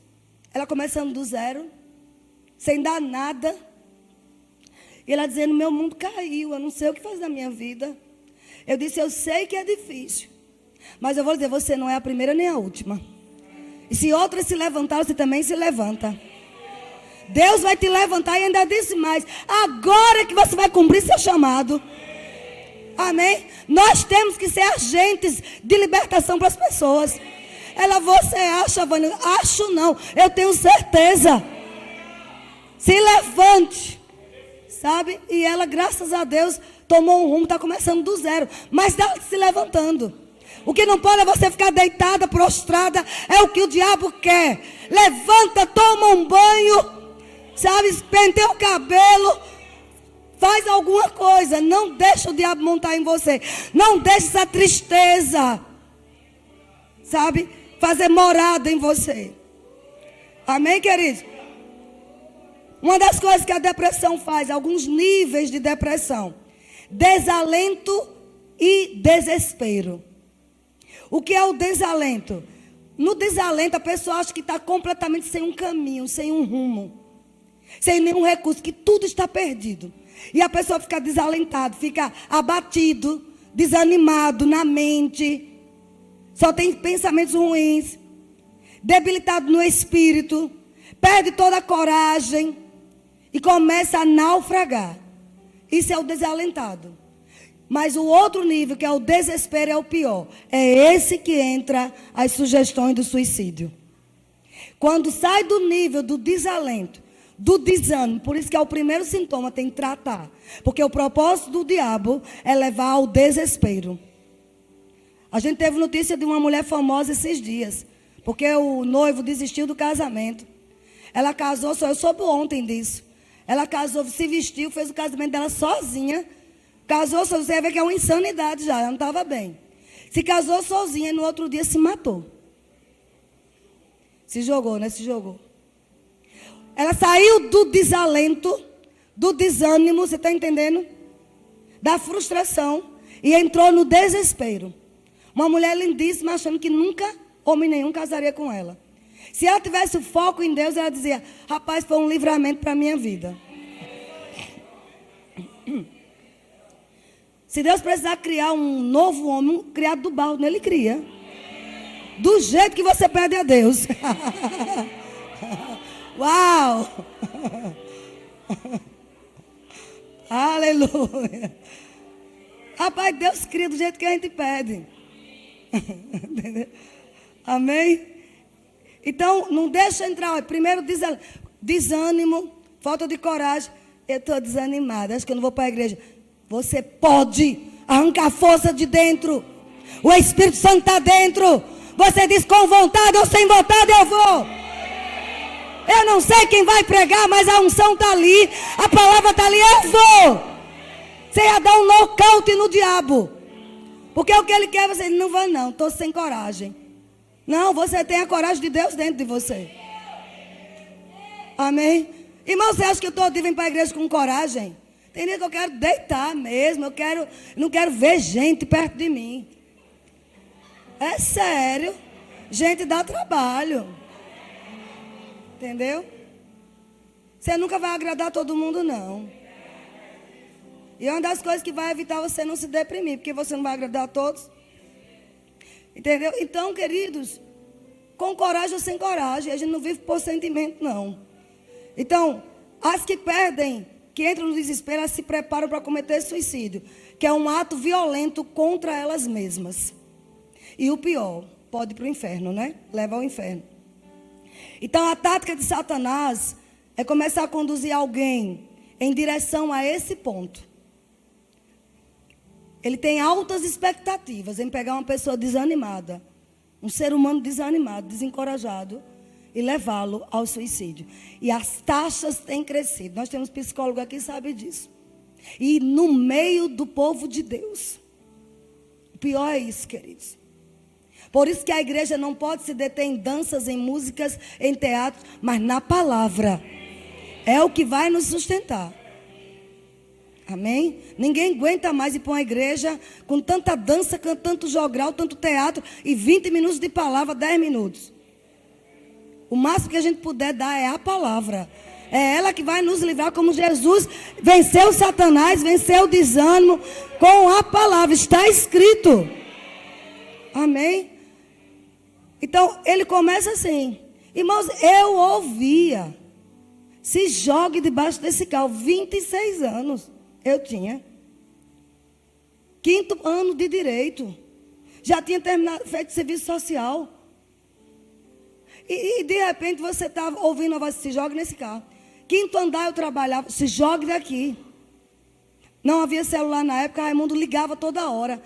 ela começando do zero, sem dar nada. E ela dizendo: meu mundo caiu, eu não sei o que fazer na minha vida. Eu disse: eu sei que é difícil, mas eu vou dizer, você não é a primeira nem a última. E se outras se levantaram, você também se levanta. Deus vai te levantar e ainda disse mais: agora que você vai cumprir seu chamado. Amém? Nós temos que ser agentes de libertação para as pessoas. Ela: você acha, Vânia? Acho não, eu tenho certeza. Se levante. sabe? E ela, graças a Deus, tomou um rumo, está começando do zero. Mas está se levantando. O que não pode é você ficar deitada, prostrada. É o que o diabo quer. Levanta, toma um banho, sabe? Penteia o cabelo. Faz alguma coisa. Não deixa o diabo montar em você. Não deixe essa tristeza, sabe, fazer morada em você. Amém, queridos? Uma das coisas que a depressão faz, alguns níveis de depressão: desalento e desespero. O que é o desalento? No desalento, a pessoa acha que está completamente sem um caminho, sem um rumo, sem nenhum recurso, que tudo está perdido. E a pessoa fica desalentada, fica abatido, desanimado na mente, só tem pensamentos ruins, debilitado no espírito, perde toda a coragem e começa a naufragar. Isso é o desalentado. Mas o outro nível, que é o desespero, é o pior. É esse que entra as sugestões do suicídio. Quando sai do nível do desalento, do desânimo, por isso que é o primeiro sintoma, tem que tratar. Porque o propósito do diabo é levar ao desespero. A gente teve notícia de uma mulher famosa esses dias, porque o noivo desistiu do casamento. Ela casou, eu soube ontem disso. Ela casou, se vestiu, fez o casamento dela sozinha. Casou, você vai ver que é uma insanidade já, ela não estava bem. Se casou sozinha e no outro dia se matou. Se jogou, né? Se jogou. Ela saiu do desalento, do desânimo, você está entendendo? Da frustração, e entrou no desespero. Uma mulher lindíssima, achando que nunca homem nenhum casaria com ela. Se ela tivesse o foco em Deus, ela dizia: rapaz, foi um livramento para a minha vida. Se Deus precisar criar um novo homem, criado do barro, Ele cria. Do jeito que você pede a Deus. Uau! Aleluia! Rapaz, Deus cria do jeito que a gente pede. Entendeu? Amém? Então, não deixa entrar. Primeiro, desânimo, falta de coragem. Eu estou desanimada, acho que eu não vou para a igreja. Você pode arrancar força de dentro. O Espírito Santo está dentro. Você diz: com vontade ou sem vontade eu vou. Eu não sei quem vai pregar, mas a unção está ali. A palavra está ali, eu vou. Você ia dar um nocaute no diabo. Porque o que ele quer, você não vai não, estou sem coragem. Não, você tem a coragem de Deus dentro de você. Amém? Irmão, você acha que eu todo dia venho para a igreja com coragem? Tem dia que eu quero deitar mesmo, não quero ver gente perto de mim. É sério. Gente dá trabalho. Entendeu? Você nunca vai agradar todo mundo, não. E é uma das coisas que vai evitar você não se deprimir, porque você não vai agradar a todos. Entendeu? Então, queridos, com coragem ou sem coragem, a gente não vive por sentimento, não. Então, as que perdem, que entram no desespero, elas se preparam para cometer suicídio, que é um ato violento contra elas mesmas. E o pior, pode ir para o inferno, né? Leva ao inferno. Então, a tática de Satanás é começar a conduzir alguém em direção a esse ponto. Ele tem altas expectativas em pegar uma pessoa desanimada, um ser humano desanimado, desencorajado, e levá-lo ao suicídio. E as taxas têm crescido. Nós temos psicólogo aqui que sabe disso. E no meio do povo de Deus. O pior é isso, queridos. Por isso que a igreja não pode se deter em danças, em músicas, em teatro, mas na palavra. É o que vai nos sustentar. Amém? Ninguém aguenta mais ir para uma igreja com tanta dança, com tanto jogral, tanto teatro e 20 minutos de palavra, 10 minutos. O máximo que a gente puder dar é a palavra. É ela que vai nos livrar, como Jesus venceu Satanás, venceu o desânimo com a palavra. Está escrito. Amém? Então, ele começa assim. Irmãos, eu ouvia. Se jogue debaixo desse carro. 26 anos eu tinha. 5º ano de direito. Já tinha terminado, feito serviço social. E de repente você estava ouvindo a voz: se jogue nesse carro. 5º andar eu trabalhava, se jogue daqui. Não havia celular na época, Raimundo ligava toda hora.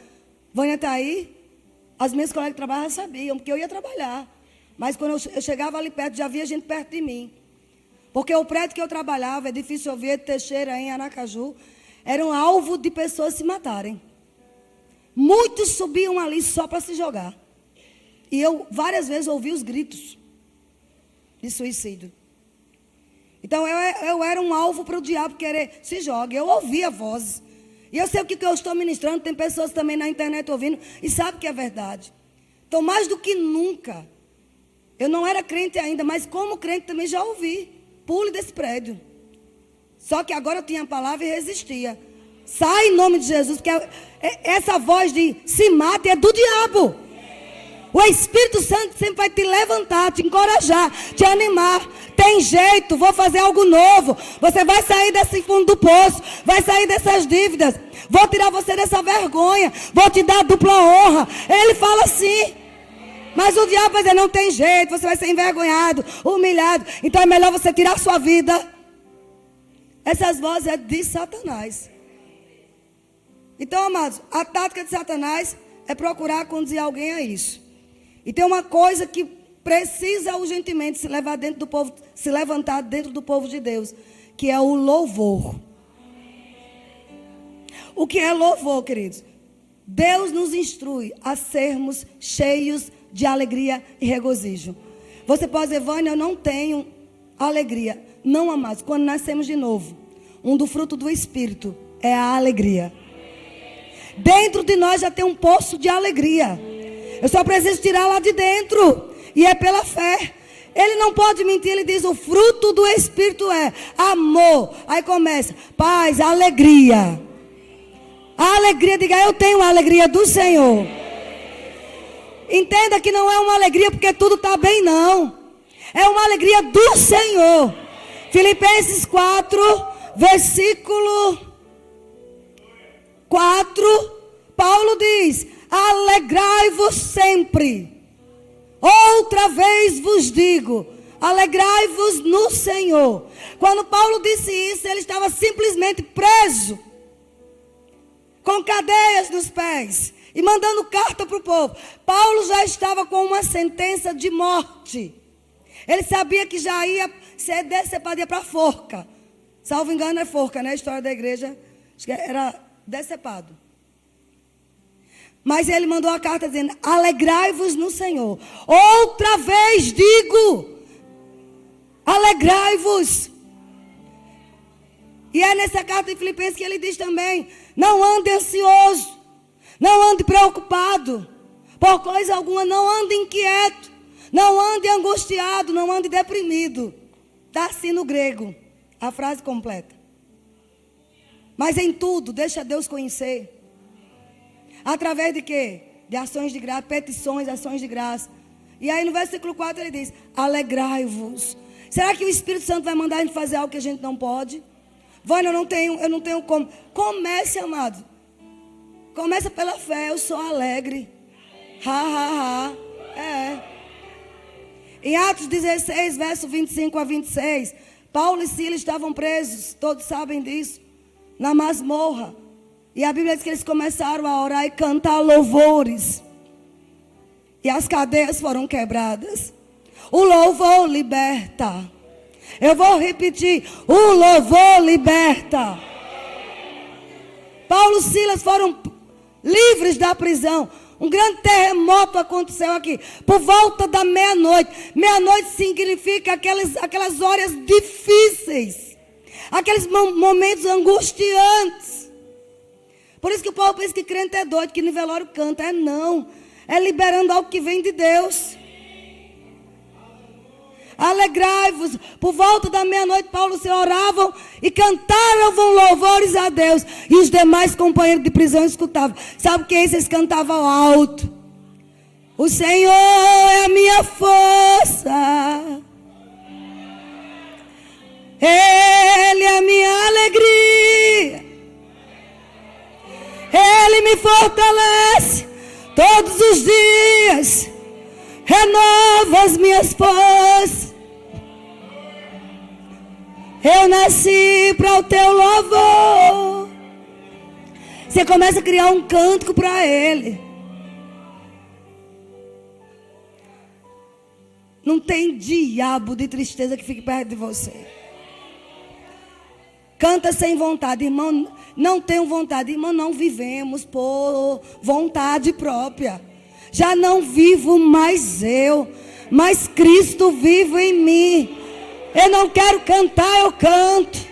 Vânia está aí? As minhas colegas de trabalho já sabiam, porque eu ia trabalhar. Mas quando eu chegava ali perto, já havia gente perto de mim. Porque o prédio que eu trabalhava, edifício Oviedo Teixeira, em Aracaju, era um alvo de pessoas se matarem. Muitos subiam ali só para se jogar. E eu várias vezes ouvi os gritos de suicídio. Então eu era um alvo para o diabo querer se jogar. Eu ouvia vozes. E eu sei o que eu estou ministrando. Tem pessoas também na internet ouvindo e sabem que é verdade. Então, mais do que nunca, eu não era crente ainda, mas como crente também já ouvi. Pule desse prédio. Só que agora eu tinha a palavra e resistia. Sai em nome de Jesus, porque essa voz de se mate é do diabo. O Espírito Santo sempre vai te levantar, te encorajar, te animar. Tem jeito, vou fazer algo novo. Você vai sair desse fundo do poço, vai sair dessas dívidas. Vou tirar você dessa vergonha, vou te dar dupla honra. Ele fala assim. Mas o diabo vai dizer, não tem jeito, você vai ser envergonhado, humilhado. Então é melhor você tirar a sua vida. Essas vozes é de Satanás. Então, amados, a tática de Satanás é procurar conduzir alguém a isso. E tem uma coisa que precisa urgentemente se levantar dentro do povo de Deus, que é o louvor. O que é louvor, queridos? Deus nos instrui a sermos cheios de alegria e regozijo. Você pode dizer, Vânia, eu não tenho alegria. Não, amados, quando nascemos de novo, um do fruto do Espírito é a alegria. Dentro de nós já tem um poço de alegria. Eu só preciso tirar lá de dentro. E é pela fé. Ele não pode mentir, ele diz, o fruto do Espírito é amor. Aí começa, paz, alegria. A alegria, diga, eu tenho a alegria do Senhor. Entenda que não é uma alegria porque tudo está bem, não. É uma alegria do Senhor. Filipenses 4, versículo 4, Paulo diz, alegrai-vos sempre. Outra vez vos digo, alegrai-vos no Senhor. Quando Paulo disse isso, ele estava simplesmente preso, com cadeias nos pés, e mandando carta para o povo. Paulo já estava com uma sentença de morte. Ele sabia que já ia ser decepado para a forca. Salvo engano é forca, né? A história da igreja, acho que era decepado. Mas ele mandou a carta dizendo, alegrai-vos no Senhor. Outra vez digo, alegrai-vos. E é nessa carta de Filipenses que ele diz também, não ande ansioso, não ande preocupado, por coisa alguma, não ande inquieto, não ande angustiado, não ande deprimido. Está assim no grego, a frase completa. Mas em tudo, deixa Deus conhecer. Através de quê? De ações de graça, petições, ações de graça. E aí no versículo 4 ele diz, alegrai-vos. Será que o Espírito Santo vai mandar a gente fazer algo que a gente não pode? Vânia, eu não tenho como. Comece, amado. Começa pela fé, eu sou alegre. É. Em Atos 16, verso 25 a 26, Paulo e Silas estavam presos, todos sabem disso, na masmorra. E a Bíblia diz que eles começaram a orar e cantar louvores. E as cadeias foram quebradas. O louvor liberta. Eu vou repetir, o louvor liberta. Paulo e Silas foram livres da prisão. Um grande terremoto aconteceu aqui, por volta da meia-noite. Meia-noite significa aquelas horas difíceis, aqueles momentos angustiantes. Por isso que o povo pensa que crente é doido, que no velório canta. É não, é liberando algo que vem de Deus. Alegrai-vos. Por volta da meia-noite, Paulo e Silas oravam e cantavam louvores a Deus. E os demais companheiros de prisão escutavam. Sabe o que é isso? Eles cantavam alto. O Senhor é a minha força. Ele é a minha alegria. Ele me fortalece todos os dias. Renova as minhas forças. Eu nasci para o teu louvor. Você começa a criar um cântico para Ele. Não tem diabo de tristeza que fique perto de você. Canta sem vontade, irmão. Não tenho vontade, irmão. Não vivemos por vontade própria. Já não vivo mais eu, mas Cristo vive em mim. Eu não quero cantar, eu canto.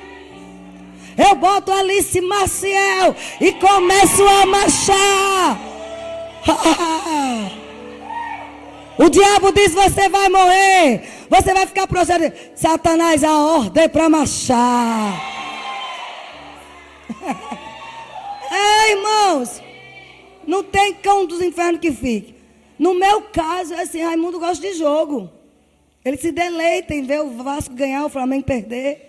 Eu boto Alice Maciel e começo a marchar. O diabo diz: você vai morrer, você vai ficar prostrado. Satanás, a ordem para marchar. Irmãos, não tem cão dos infernos que fique. No meu caso, é assim, Raimundo gosta de jogo. Ele se deleita em ver o Vasco ganhar, o Flamengo perder.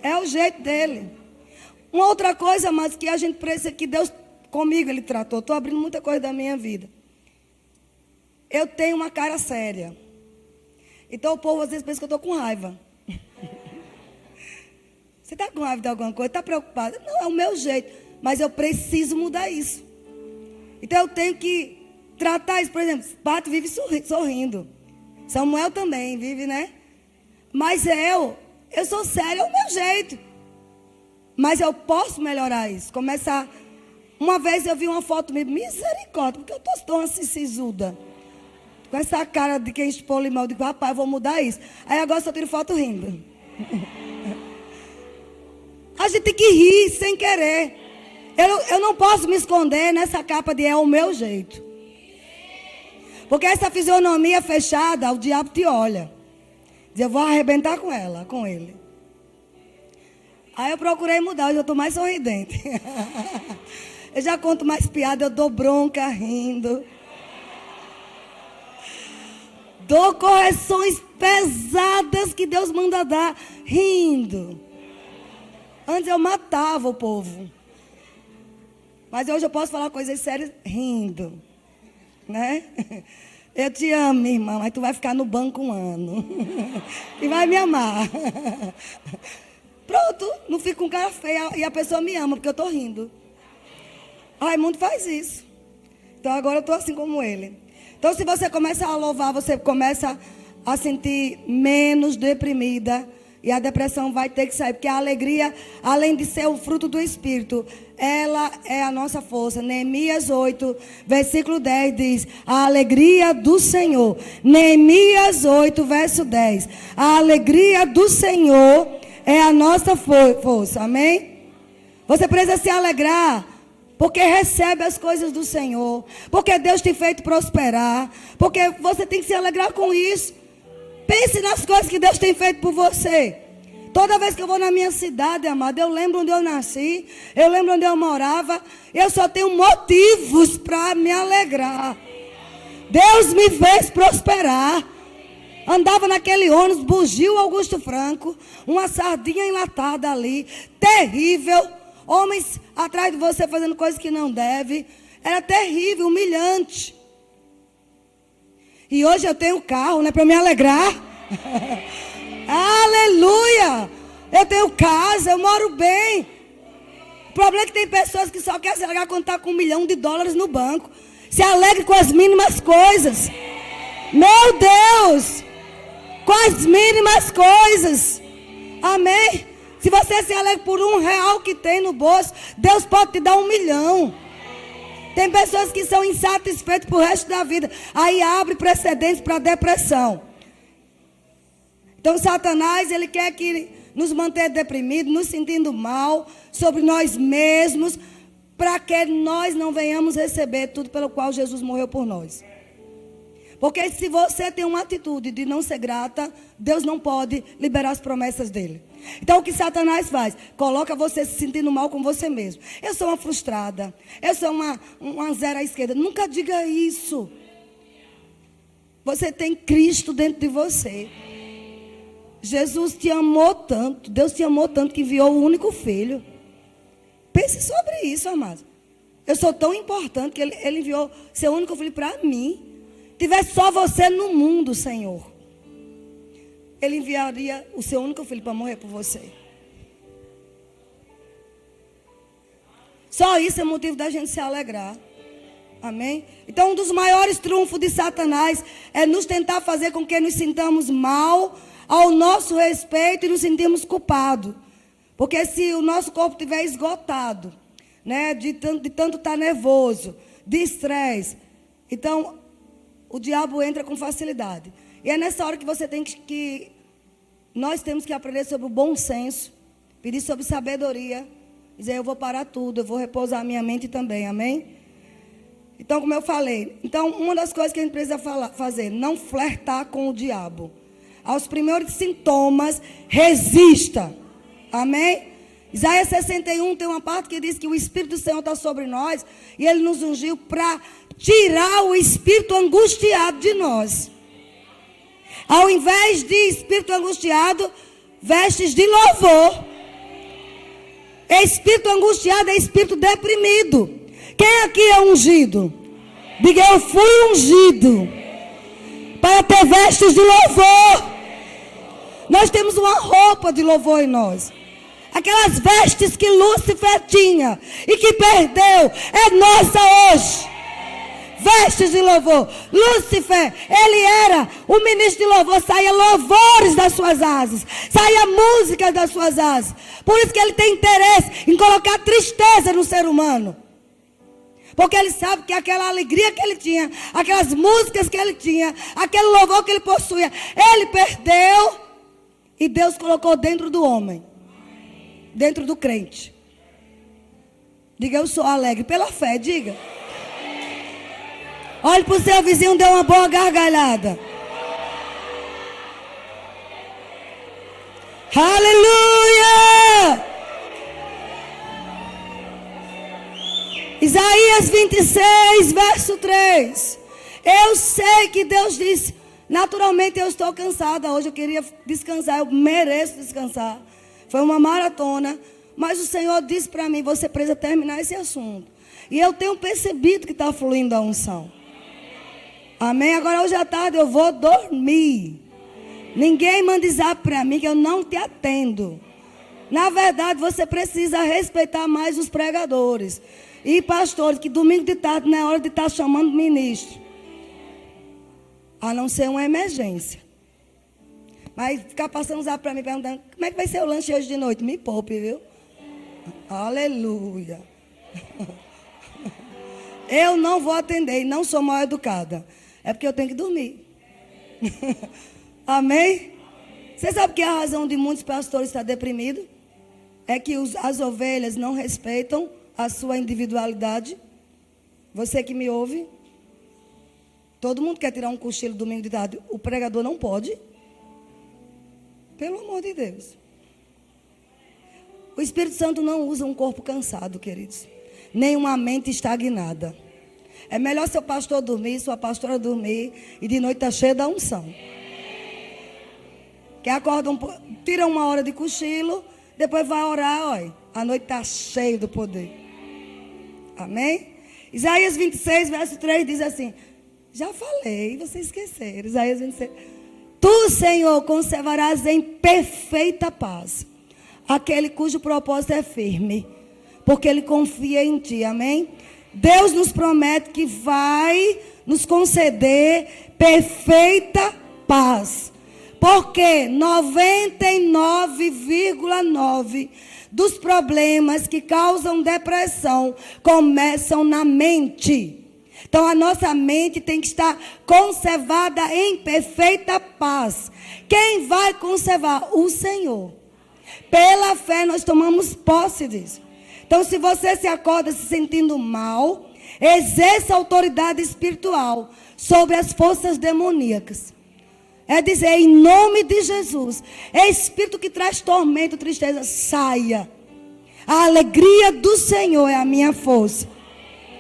É o jeito dele. Uma outra coisa, mas que a gente precisa, que Deus comigo Ele tratou. Estou abrindo muita coisa da minha vida. Eu tenho uma cara séria. Então o povo às vezes pensa que eu estou com raiva. Você está com raiva de alguma coisa? Está preocupada? Não, é o meu jeito. Mas eu preciso mudar isso. Então eu tenho que tratar isso. Por exemplo, Pato vive sorrindo. Samuel também vive, né? Mas eu sou séria, é o meu jeito. Mas eu posso melhorar isso. Começar. Uma vez eu vi uma foto minha, misericórdia, porque eu estou tão assim sisuda. Com essa cara de quem expôs limão, eu digo: rapaz, eu vou mudar isso. Aí agora só tiro foto rindo. A gente tem que rir sem querer. Eu não posso me esconder nessa capa de é o meu jeito. Porque essa fisionomia fechada, o diabo te olha. Diz: eu vou arrebentar com ela, com ele. Aí eu procurei mudar, hoje eu estou mais sorridente. Eu já conto mais piada, eu dou bronca rindo. Dou correções pesadas que Deus manda dar rindo. Antes eu matava o povo. Mas hoje eu posso falar coisas sérias rindo. Né? Eu te amo, minha irmã, mas tu vai ficar no banco um ano. E vai me amar. Pronto, não fico com cara feia e a pessoa me ama porque eu estou rindo. O Raimundo faz isso. Então agora eu estou assim como ele. Então se você começa a louvar, você começa a sentir menos deprimida. E a depressão vai ter que sair. Porque a alegria, além de ser o fruto do Espírito, ela é a nossa força. Neemias 8, versículo 10 diz: a alegria do Senhor. Neemias 8, verso 10. A alegria do Senhor é a nossa força. Amém? Você precisa se alegrar. Porque recebe as coisas do Senhor. Porque Deus tem feito prosperar. Porque você tem que se alegrar com isso. Pense nas coisas que Deus tem feito por você. Toda vez que eu vou na minha cidade, amado, eu lembro onde eu nasci. Eu lembro onde eu morava. Eu só tenho motivos para me alegrar. Deus me fez prosperar. Andava naquele ônibus, Bugio Augusto Franco. Uma sardinha enlatada ali. Terrível. Homens atrás de você fazendo coisas que não deve. Era terrível, humilhante. E hoje eu tenho carro, né, para me alegrar. Aleluia! Eu tenho casa, eu moro bem. O problema é que tem pessoas que só querem se alegrar quando está com $1 milhão no banco. Se alegre com as mínimas coisas. Meu Deus! Com as mínimas coisas. Amém? Se você se alegra por R$1 que tem no bolso, Deus pode te dar $1 milhão. Tem pessoas que são insatisfeitas pro resto da vida. Aí abre precedentes para depressão. Então Satanás, ele quer que nos manter deprimidos, nos sentindo mal sobre nós mesmos, para que nós não venhamos receber tudo pelo qual Jesus morreu por nós. Porque se você tem uma atitude de não ser grata, Deus não pode liberar as promessas dele. Então o que Satanás faz? Coloca você se sentindo mal com você mesmo. Eu sou uma frustrada. Eu sou uma zero à esquerda. Nunca diga isso. Você tem Cristo dentro de você. Jesus te amou tanto. Deus te amou tanto que enviou o único filho. Pense sobre isso, amado. Eu sou tão importante que ele enviou seu único filho para mim. Tivesse só você no mundo, Senhor, Ele enviaria o seu único filho para morrer por você. Só isso é motivo da gente se alegrar. Amém? Então, um dos maiores trunfos de Satanás é nos tentar fazer com que nos sintamos mal ao nosso respeito e nos sentimos culpados. Porque se o nosso corpo estiver esgotado, né, de tanto estar nervoso, de estresse, então o diabo entra com facilidade. E é nessa hora que você tem nós temos que aprender sobre o bom senso, pedir sobre sabedoria, dizer, eu vou parar tudo, eu vou repousar a minha mente também, amém? Então, como eu falei, uma das coisas que a gente precisa fazer, não flertar com o diabo. Aos primeiros sintomas, resista, amém? Isaías 61 tem uma parte que diz que o Espírito do Senhor está sobre nós, e Ele nos ungiu para tirar o espírito angustiado de nós. Ao invés de espírito angustiado, vestes de louvor. Espírito angustiado é espírito deprimido. Quem aqui é ungido? Diga, eu fui ungido para ter vestes de louvor. Nós temos uma roupa de louvor em nós. Aquelas vestes que Lúcifer tinha e que perdeu, é nossa hoje. Vestes de louvor. Lúcifer, ele era o ministro de louvor, saía louvores das suas asas, saía músicas das suas asas. Por isso que ele tem interesse em colocar tristeza no ser humano. Porque ele sabe que aquela alegria que ele tinha, aquelas músicas que ele tinha, aquele louvor que ele possuía, ele perdeu e Deus colocou dentro do homem, dentro do crente. Diga, eu sou alegre pela fé, diga. Olhe para o seu vizinho, dê uma boa gargalhada. Aleluia! Isaías 26, verso 3. Eu sei que Deus disse, naturalmente eu estou cansada hoje, eu queria descansar, eu mereço descansar. Foi uma maratona, mas o Senhor disse para mim, você precisa terminar esse assunto. E eu tenho percebido que está fluindo a unção. Amém? Agora hoje à tarde eu vou dormir. Ninguém manda zap para mim que eu não te atendo. Na verdade, você precisa respeitar mais os pregadores e pastores, que domingo de tarde não é hora de estar chamando ministro. A não ser uma emergência. Mas ficar passando zap para mim, perguntando, como é que vai ser o lanche hoje de noite? Me poupe, viu? Aleluia. Eu não vou atender e não sou mal educada. É porque eu tenho que dormir. Amém? Você sabe que a razão de muitos pastores estar deprimidos? É que as ovelhas não respeitam a sua individualidade. Você que me ouve, todo mundo quer tirar um cochilo domingo de tarde. O pregador não pode. Pelo amor de Deus. O Espírito Santo não usa um corpo cansado, queridos. Nem uma mente estagnada. É melhor seu pastor dormir, sua pastora dormir, e de noite está cheia da unção. Que acorda tira uma hora de cochilo, depois vai orar, olha. A noite está cheia do poder. Amém? Isaías 26, verso 3 diz assim. Já falei, vocês esqueceram. Isaías 26. Tu, Senhor, conservarás em perfeita paz aquele cujo propósito é firme, porque ele confia em ti. Amém? Deus nos promete que vai nos conceder perfeita paz. Porque 99,9% dos problemas que causam depressão começam na mente. Então a nossa mente tem que estar conservada em perfeita paz. Quem vai conservar? O Senhor. Pela fé nós tomamos posse disso. Então se você se acorda se sentindo mal, exerça autoridade espiritual sobre as forças demoníacas. É dizer, em nome de Jesus, espírito que traz tormento, tristeza, saia. A alegria do Senhor é a minha força.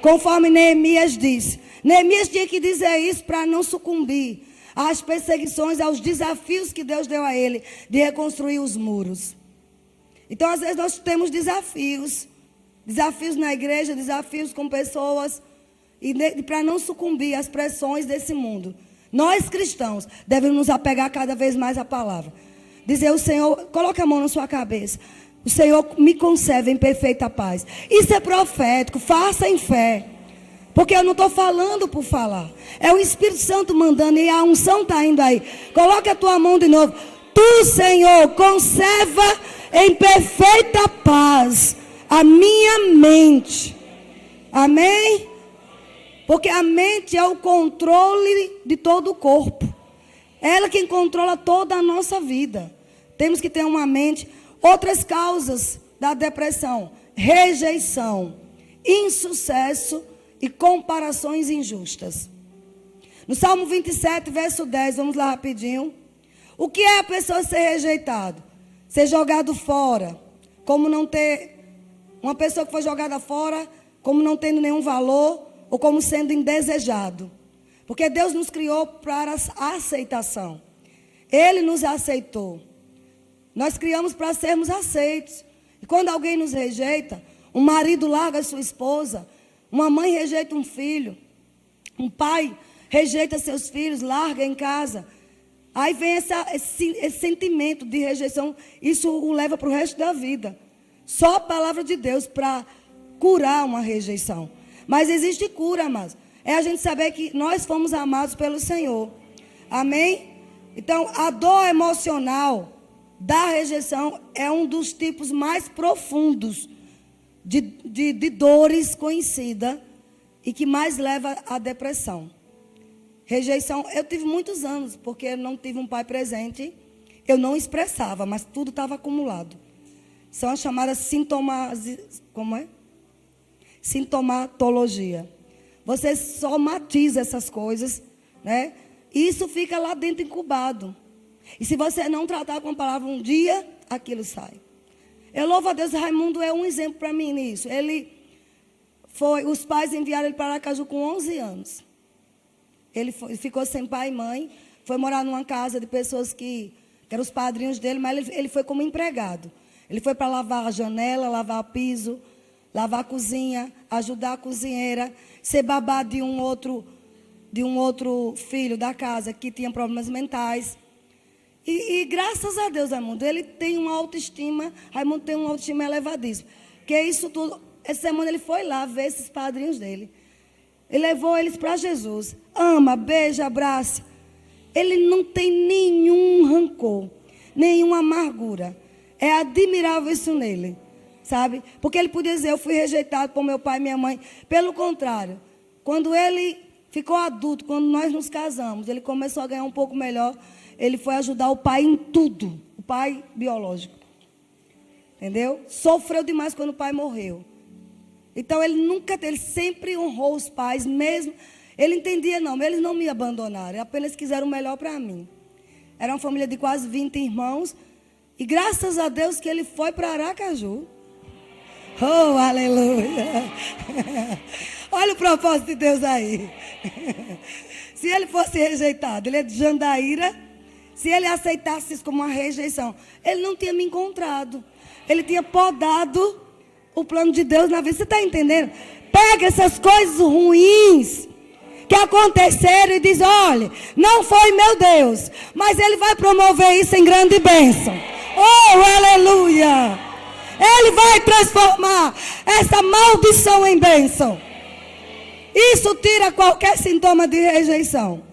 Conforme Neemias disse. Neemias tinha que dizer isso para não sucumbir às perseguições, aos desafios que Deus deu a ele de reconstruir os muros. Então, às vezes, nós temos desafios. Desafios na igreja, desafios com pessoas. E para não sucumbir às pressões desse mundo. Nós cristãos devemos nos apegar cada vez mais à palavra. Dizer ao Senhor, coloque a mão na sua cabeça. O Senhor me conserva em perfeita paz. Isso é profético, faça em fé. Porque eu não estou falando por falar. É o Espírito Santo mandando e a unção está indo aí. Coloque a tua mão de novo. Tu, Senhor, conserva em perfeita paz a minha mente. Amém? Porque a mente é o controle de todo o corpo. É ela quem controla toda a nossa vida. Temos que ter uma mente. Outras causas da depressão: rejeição, insucesso e comparações injustas. No Salmo 27, verso 10, vamos lá rapidinho. O que é a pessoa ser rejeitado? Ser jogado fora. Como não ter... Uma pessoa que foi jogada fora, como não tendo nenhum valor, ou como sendo indesejado. Porque Deus nos criou para a aceitação. Ele nos aceitou. Nós criamos para sermos aceitos. E quando alguém nos rejeita, um marido larga a sua esposa, uma mãe rejeita um filho, um pai rejeita seus filhos, larga em casa. Aí vem esse sentimento de rejeição, isso o leva para o resto da vida. Só a palavra de Deus para curar uma rejeição. Mas existe cura, amados. É a gente saber que nós fomos amados pelo Senhor. Amém? Então, a dor emocional da rejeição é um dos tipos mais profundos de dores conhecida e que mais leva à depressão. Rejeição, eu tive muitos anos, porque eu não tive um pai presente, eu não expressava, mas tudo estava acumulado. São as chamadas sintomatologia. Você somatiza essas coisas, né? E isso fica lá dentro incubado. E se você não tratar com a palavra um dia, aquilo sai. Eu louvo a Deus, Raimundo é um exemplo para mim nisso. Os pais enviaram ele para Aracaju com 11 anos. Ele ficou sem pai e mãe, foi morar numa casa de pessoas que eram os padrinhos dele, mas ele foi como empregado. Ele foi para lavar a janela, lavar o piso, lavar a cozinha, ajudar a cozinheira, ser babá de um outro filho da casa que tinha problemas mentais. E graças a Deus, Raimundo, ele tem uma autoestima, Raimundo tem uma autoestima elevadíssima. Porque isso tudo, essa semana ele foi lá ver esses padrinhos dele. Ele levou eles para Jesus. Ama, beija, abraça. Ele não tem nenhum rancor, nenhuma amargura. É admirável isso nele, sabe? Porque ele podia dizer, eu fui rejeitado por meu pai e minha mãe. Pelo contrário, quando ele ficou adulto, quando nós nos casamos, ele começou a ganhar um pouco melhor. Ele foi ajudar o pai em tudo, o pai biológico. Entendeu? Sofreu demais quando o pai morreu. Então ele sempre honrou os pais, mesmo. Ele entendia, não, eles não me abandonaram, apenas quiseram o melhor para mim. Era uma família de quase 20 irmãos. E graças a Deus que ele foi para Aracaju. Oh, aleluia. Olha o propósito de Deus aí. Se ele fosse rejeitado, ele é de Jandaíra. Se ele aceitasse isso como uma rejeição, ele não tinha me encontrado. Ele tinha podado o plano de Deus na vida. Você está entendendo? Pega essas coisas ruins que aconteceram e diz, olha, não foi meu Deus, mas ele vai promover isso em grande bênção. Oh, aleluia! Ele vai transformar essa maldição em bênção. Isso tira qualquer sintoma de rejeição.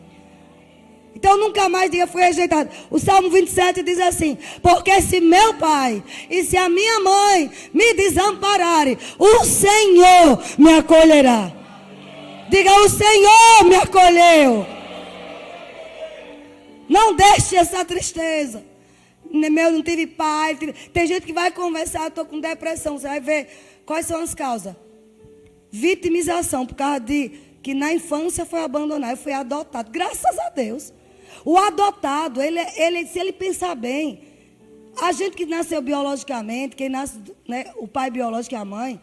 Então nunca mais diga fui rejeitado. O Salmo 27 diz assim, porque se meu pai e se a minha mãe me desampararem, o Senhor me acolherá. Diga, o Senhor me acolheu. Não deixe essa tristeza. Meu, não tive pai. Tem gente que vai conversar, estou com depressão. Você vai ver quais são as causas. Vitimização, por causa de que na infância foi abandonado, foi adotado. Graças a Deus. O adotado, se ele pensar bem, a gente que nasceu biologicamente, quem nasce, né, o pai biológico e a mãe,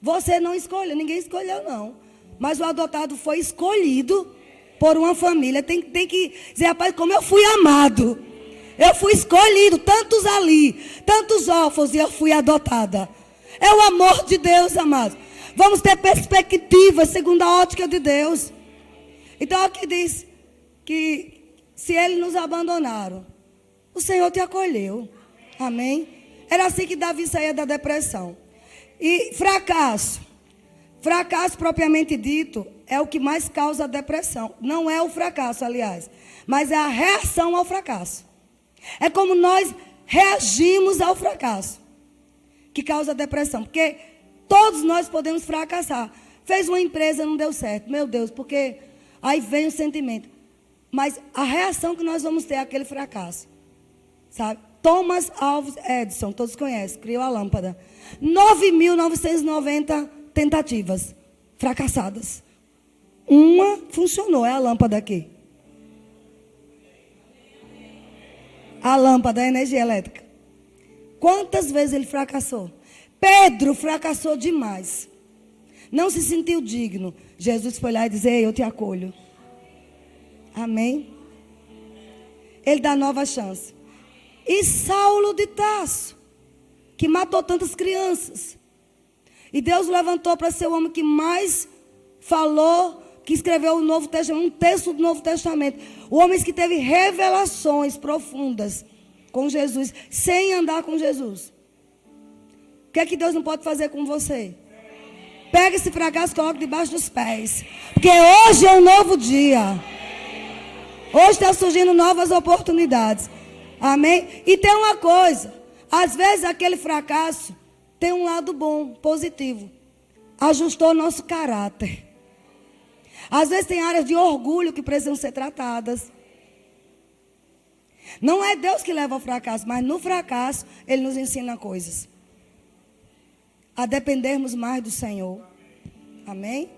você não escolheu, ninguém escolheu não. Mas o adotado foi escolhido por uma família. Tem que dizer, rapaz, como eu fui amado. Eu fui escolhido, tantos ali, tantos órfãos, e eu fui adotada. É o amor de Deus, amados. Vamos ter perspectiva segundo a ótica de Deus. Então aqui diz que se eles nos abandonaram, o Senhor te acolheu. Amém? Era assim que Davi saía da depressão. E fracasso. Fracasso propriamente dito é o que mais causa depressão. Não é o fracasso, aliás, mas é a reação ao fracasso. É como nós reagimos ao fracasso que causa depressão. Porque todos nós podemos fracassar. Fez uma empresa, não deu certo. Meu Deus, porque aí vem o sentimento. Mas a reação que nós vamos ter é aquele fracasso. Sabe? Thomas Alva Edison, todos conhecem, criou a lâmpada. 9.990 tentativas fracassadas. Uma funcionou, é a lâmpada aqui. A lâmpada, a energia elétrica. Quantas vezes ele fracassou? Pedro fracassou demais. Não se sentiu digno. Jesus foi lá e disse: ei, eu te acolho. Amém? Ele dá nova chance. E Saulo de Tarso, que matou tantas crianças. E Deus o levantou para ser o homem que mais falou, que escreveu o Novo Testamento, um texto do Novo Testamento. O homem que teve revelações profundas com Jesus, sem andar com Jesus. O que é que Deus não pode fazer com você? Pega esse fracasso e coloca debaixo dos pés. Porque hoje é um novo dia. Hoje está surgindo novas oportunidades. Amém? E tem uma coisa. Às vezes aquele fracasso tem um lado bom, positivo. Ajustou nosso caráter. Às vezes tem áreas de orgulho que precisam ser tratadas. Não é Deus que leva ao fracasso, mas no fracasso Ele nos ensina coisas. A dependermos mais do Senhor. Amém?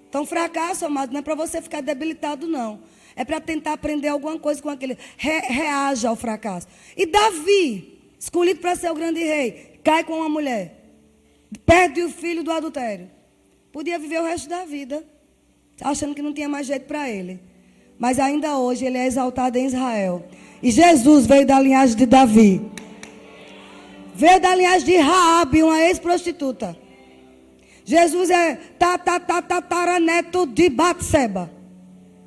Então fracasso, amado, não é para você ficar debilitado, não. É para tentar aprender alguma coisa com aquele. Reaja ao fracasso. E Davi, escolhido para ser o grande rei, cai com uma mulher. Perde o filho do adultério. Podia viver o resto da vida, achando que não tinha mais jeito para ele. Mas ainda hoje ele é exaltado em Israel. E Jesus veio da linhagem de Davi. Veio da linhagem de Raabe, uma ex-prostituta. Jesus é tataraneto de Batseba.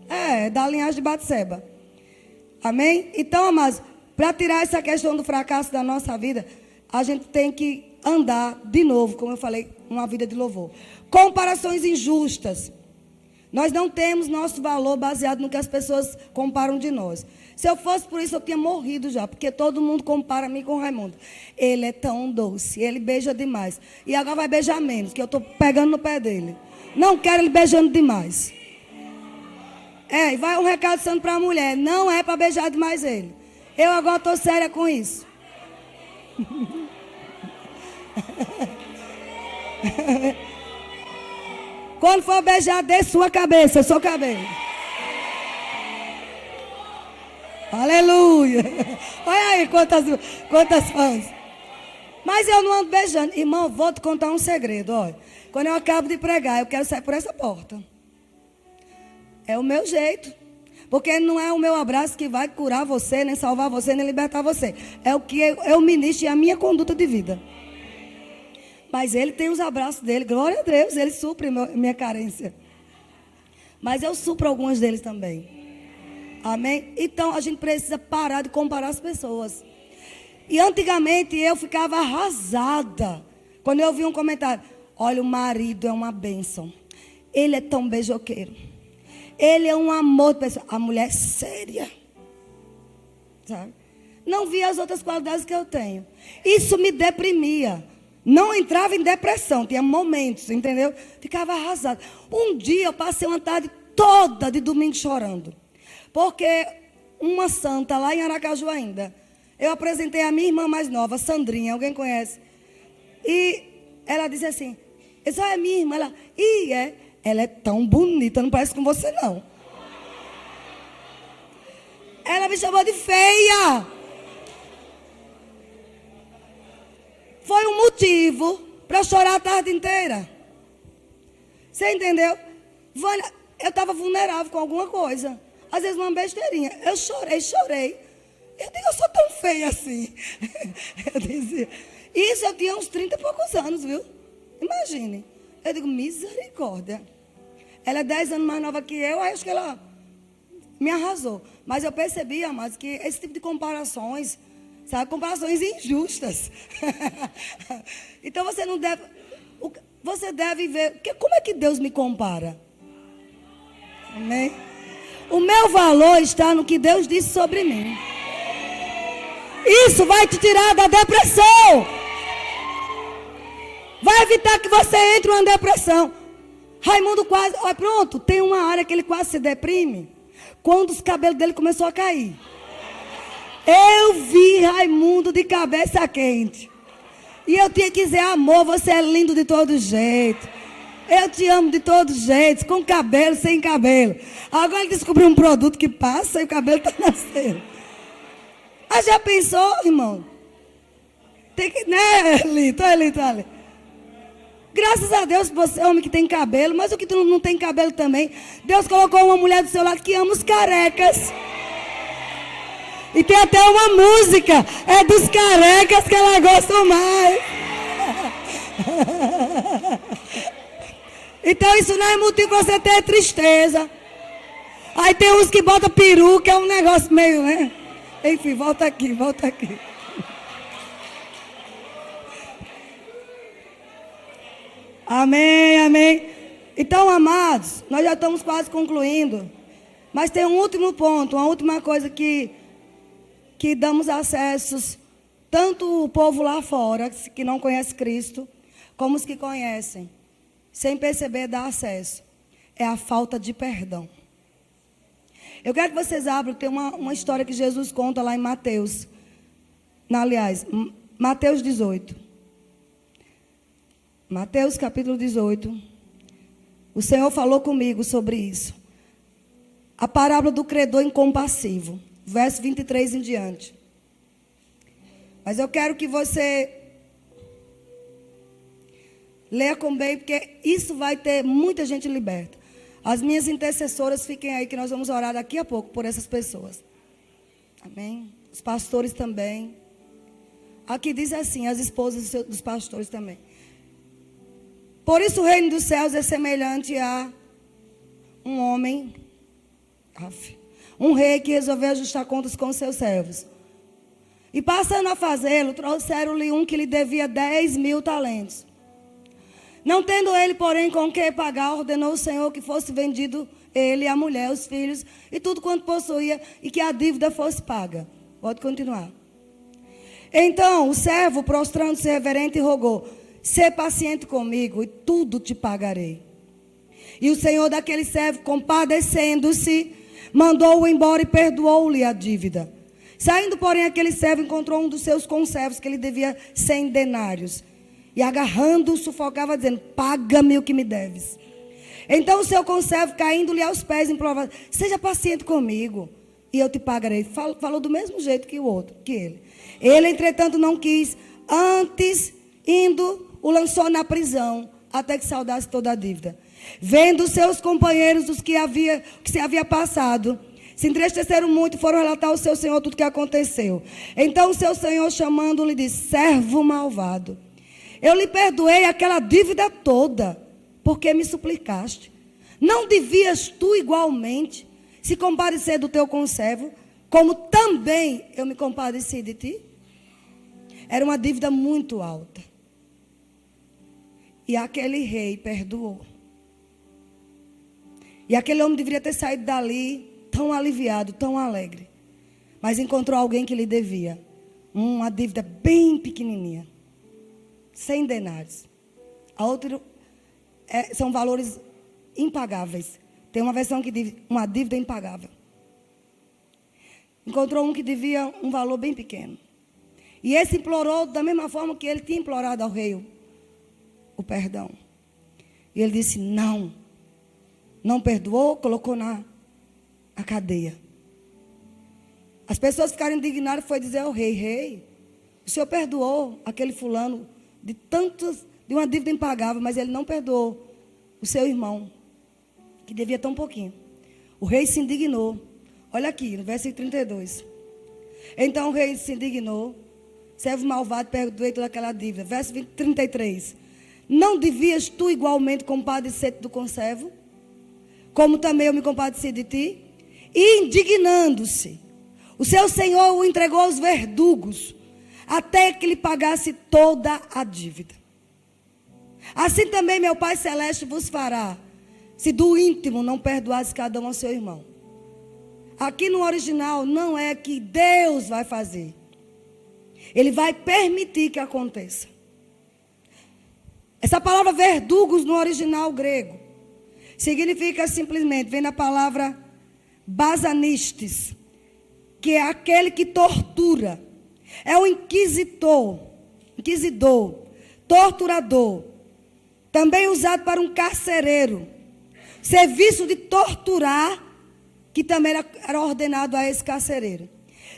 É da linhagem de Batseba. Amém? Então, amados, para tirar essa questão do fracasso da nossa vida, a gente tem que andar de novo, como eu falei, uma vida de louvor. Comparações injustas. Nós não temos nosso valor baseado no que as pessoas comparam de nós. Se eu fosse por isso, eu tinha morrido já, porque todo mundo compara mim com o Raimundo. Ele é tão doce, ele beija demais. E agora vai beijar menos, que eu estou pegando no pé dele. Não quero ele beijando demais. E vai um recado santo para a mulher. Não é para beijar demais ele. Eu agora estou séria com isso. Quando for beijar, dê sua cabeça, seu cabelo. Aleluia. Olha aí quantas fãs. Mas eu não ando beijando. Irmão, vou te contar um segredo. Olha. Quando eu acabo de pregar, eu quero sair por essa porta. É o meu jeito. Porque não é o meu abraço que vai curar você, nem salvar você, nem libertar você. É o que eu ministro e a minha conduta de vida. Mas ele tem os abraços dele. Glória a Deus, ele supre minha carência. Mas eu supro algumas deles também. Amém? Então a gente precisa parar de comparar as pessoas. E antigamente eu ficava arrasada quando eu vi um comentário: olha, o marido é uma bênção. Ele é tão beijoqueiro. Ele é um amor de pessoa. A mulher é séria. Sabe? Não via as outras qualidades que eu tenho. Isso me deprimia. Não entrava em depressão. Tinha momentos, entendeu? Ficava arrasada. Um dia eu passei uma tarde toda de domingo chorando. Porque uma santa lá em Aracaju ainda, eu apresentei a minha irmã mais nova, Sandrinha, alguém conhece? E ela disse assim: essa é minha irmã. Ela é tão bonita, não parece com você não. Ela me chamou de feia. Foi um motivo para chorar a tarde inteira. Você entendeu? Eu estava vulnerável com alguma coisa. Às vezes uma besteirinha. Eu chorei. Eu digo, eu sou tão feia assim. Eu dizia. Isso eu tinha uns 30 e poucos anos, viu? Imagine. Eu digo, misericórdia. Ela é 10 anos mais nova que eu, acho que ela me arrasou. Mas eu percebi, amados, que esse tipo de comparações Sabe? Comparações injustas. Então você não deve... Você deve ver... Como é que Deus me compara? Amém? O meu valor está no que Deus disse sobre mim. Isso vai te tirar da depressão. Vai evitar que você entre em uma depressão. Raimundo quase... Olha, pronto, tem uma área que ele quase se deprime. Quando os cabelos dele começou a cair. Eu vi Raimundo de cabeça quente. E eu tinha que dizer, amor, você é lindo de todo jeito. Eu te amo de todo jeito, com cabelo, sem cabelo. Agora ele descobriu um produto que passa e o cabelo está nascendo. Ah, já pensou, irmão? Tem que... Né, Lito? Olha, Lito, olha. Graças a Deus você é homem que tem cabelo, mas o que tu não tem cabelo também. Deus colocou uma mulher do seu lado que ama os carecas. E tem até uma música, é dos carecas que ela gosta mais. Então isso não é motivo para você ter tristeza. Aí tem uns que botam peruca, é um negócio meio, né? Enfim, volta aqui, volta aqui. Amém, amém. Então, amados, nós já estamos quase concluindo. Mas tem um último ponto, uma última coisa que damos acessos, tanto o povo lá fora, que não conhece Cristo, como os que conhecem, sem perceber, dá acesso. É a falta de perdão. Eu quero que vocês abram, tem uma história que Jesus conta lá em Mateus. Aliás, Mateus 18. Mateus capítulo 18. O Senhor falou comigo sobre isso. A parábola do credor incompassivo. Verso 23 em diante. Mas eu quero que você leia com bem, porque isso vai ter muita gente liberta. As minhas intercessoras fiquem aí, que nós vamos orar daqui a pouco por essas pessoas. Amém? Os pastores também. Aqui diz assim, as esposas dos pastores também. Por isso o reino dos céus é semelhante a um homem, um rei que resolveu ajustar contas com seus servos. E passando a fazê-lo, trouxeram-lhe um que lhe devia 10.000 talentos. Não tendo ele, porém, com que pagar, ordenou o Senhor que fosse vendido ele, a mulher, os filhos e tudo quanto possuía, e que a dívida fosse paga. Pode continuar. Então o servo, prostrando-se reverente, rogou: sê paciente comigo e tudo te pagarei. E o senhor daquele servo, compadecendo-se, mandou-o embora e perdoou-lhe a dívida. Saindo, porém, aquele servo encontrou um dos seus conservos que lhe devia 100 denários. E agarrando-o, sufocava, dizendo: paga-me o que me deves. Então o seu conservo, caindo-lhe aos pés, implorava: seja paciente comigo e eu te pagarei. Falou do mesmo jeito que o outro, que ele. Ele, entretanto, não quis. Antes, indo, o lançou na prisão, até que saudasse toda a dívida. Vendo seus companheiros os que se havia passado, se entristeceram muito e foram relatar ao seu senhor tudo o que aconteceu. Então o seu senhor, chamando-lhe, disse: servo malvado, eu lhe perdoei aquela dívida toda, porque me suplicaste. Não devias tu igualmente se compadecer do teu conservo, como também eu me compadeci de ti? Era uma dívida muito alta. E aquele rei perdoou. E aquele homem deveria ter saído dali tão aliviado, tão alegre. Mas encontrou alguém que lhe devia uma dívida bem pequenininha. 100 denários. A outra são valores impagáveis. Tem uma versão que diz uma dívida impagável. Encontrou um que devia um valor bem pequeno. E esse implorou da mesma forma que ele tinha implorado ao rei o perdão. E ele disse: não. Não perdoou, colocou na cadeia. As pessoas ficaram indignadas, foi dizer ao rei: rei, o senhor perdoou aquele fulano de uma dívida impagável, mas ele não perdoou o seu irmão, que devia tão pouquinho. O rei se indignou. Olha aqui, no versículo 32. Então o rei se indignou: servo malvado, perdoei toda aquela dívida. Verso 33. Não devias tu igualmente compadecer-te do conservo, como também eu me compadeci de ti? E indignando-se, O seu senhor o entregou aos verdugos, até que lhe pagasse toda a dívida. Assim também meu Pai Celeste vos fará, se do íntimo não perdoasse cada um ao seu irmão. Aqui no original não é que Deus vai fazer. Ele vai permitir que aconteça. Essa palavra verdugos no original grego significa simplesmente, vem da palavra basanistes, que é aquele que tortura. É o inquisidor, torturador. Também usado para um carcereiro. Serviço de torturar, que também era ordenado a esse carcereiro.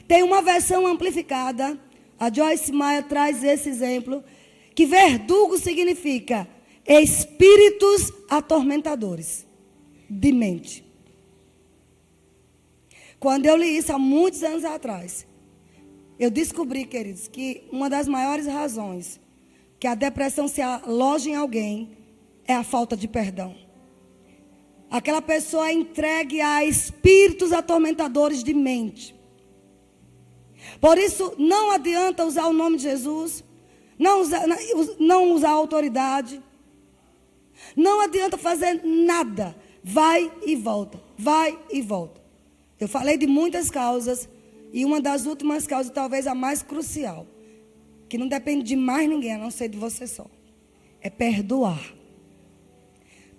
Tem uma versão amplificada, a Joyce Meyer traz esse exemplo, que verdugo significa espíritos atormentadores de mente. Quando eu li isso há muitos anos atrás, eu descobri, queridos, que uma das maiores razões que a depressão se aloja em alguém é a falta de perdão. Aquela pessoa é entregue a espíritos atormentadores de mente. Por isso, não adianta usar o nome de Jesus, não usar a autoridade, não adianta fazer nada. Vai e volta, vai e volta. Eu falei de muitas causas, e uma das últimas causas, talvez a mais crucial, que não depende de mais ninguém, a não ser de você só, é perdoar.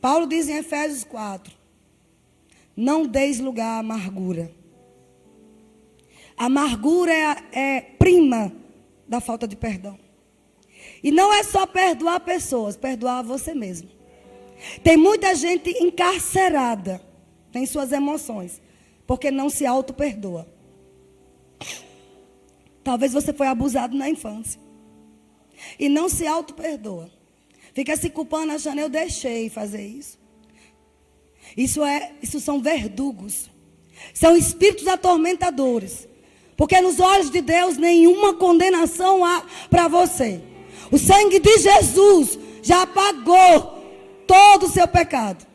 Paulo diz em Efésios 4, não deis lugar à amargura. A amargura é prima da falta de perdão. E não é só perdoar pessoas, perdoar você mesmo. Tem muita gente encarcerada em suas emoções, porque não se auto-perdoa. Talvez você foi abusado na infância e não se auto-perdoa. Fica se culpando, achando, eu deixei fazer isso. Isso são verdugos. São espíritos atormentadores. Porque nos olhos de Deus nenhuma condenação há para você. O sangue de Jesus já apagou todo o seu pecado.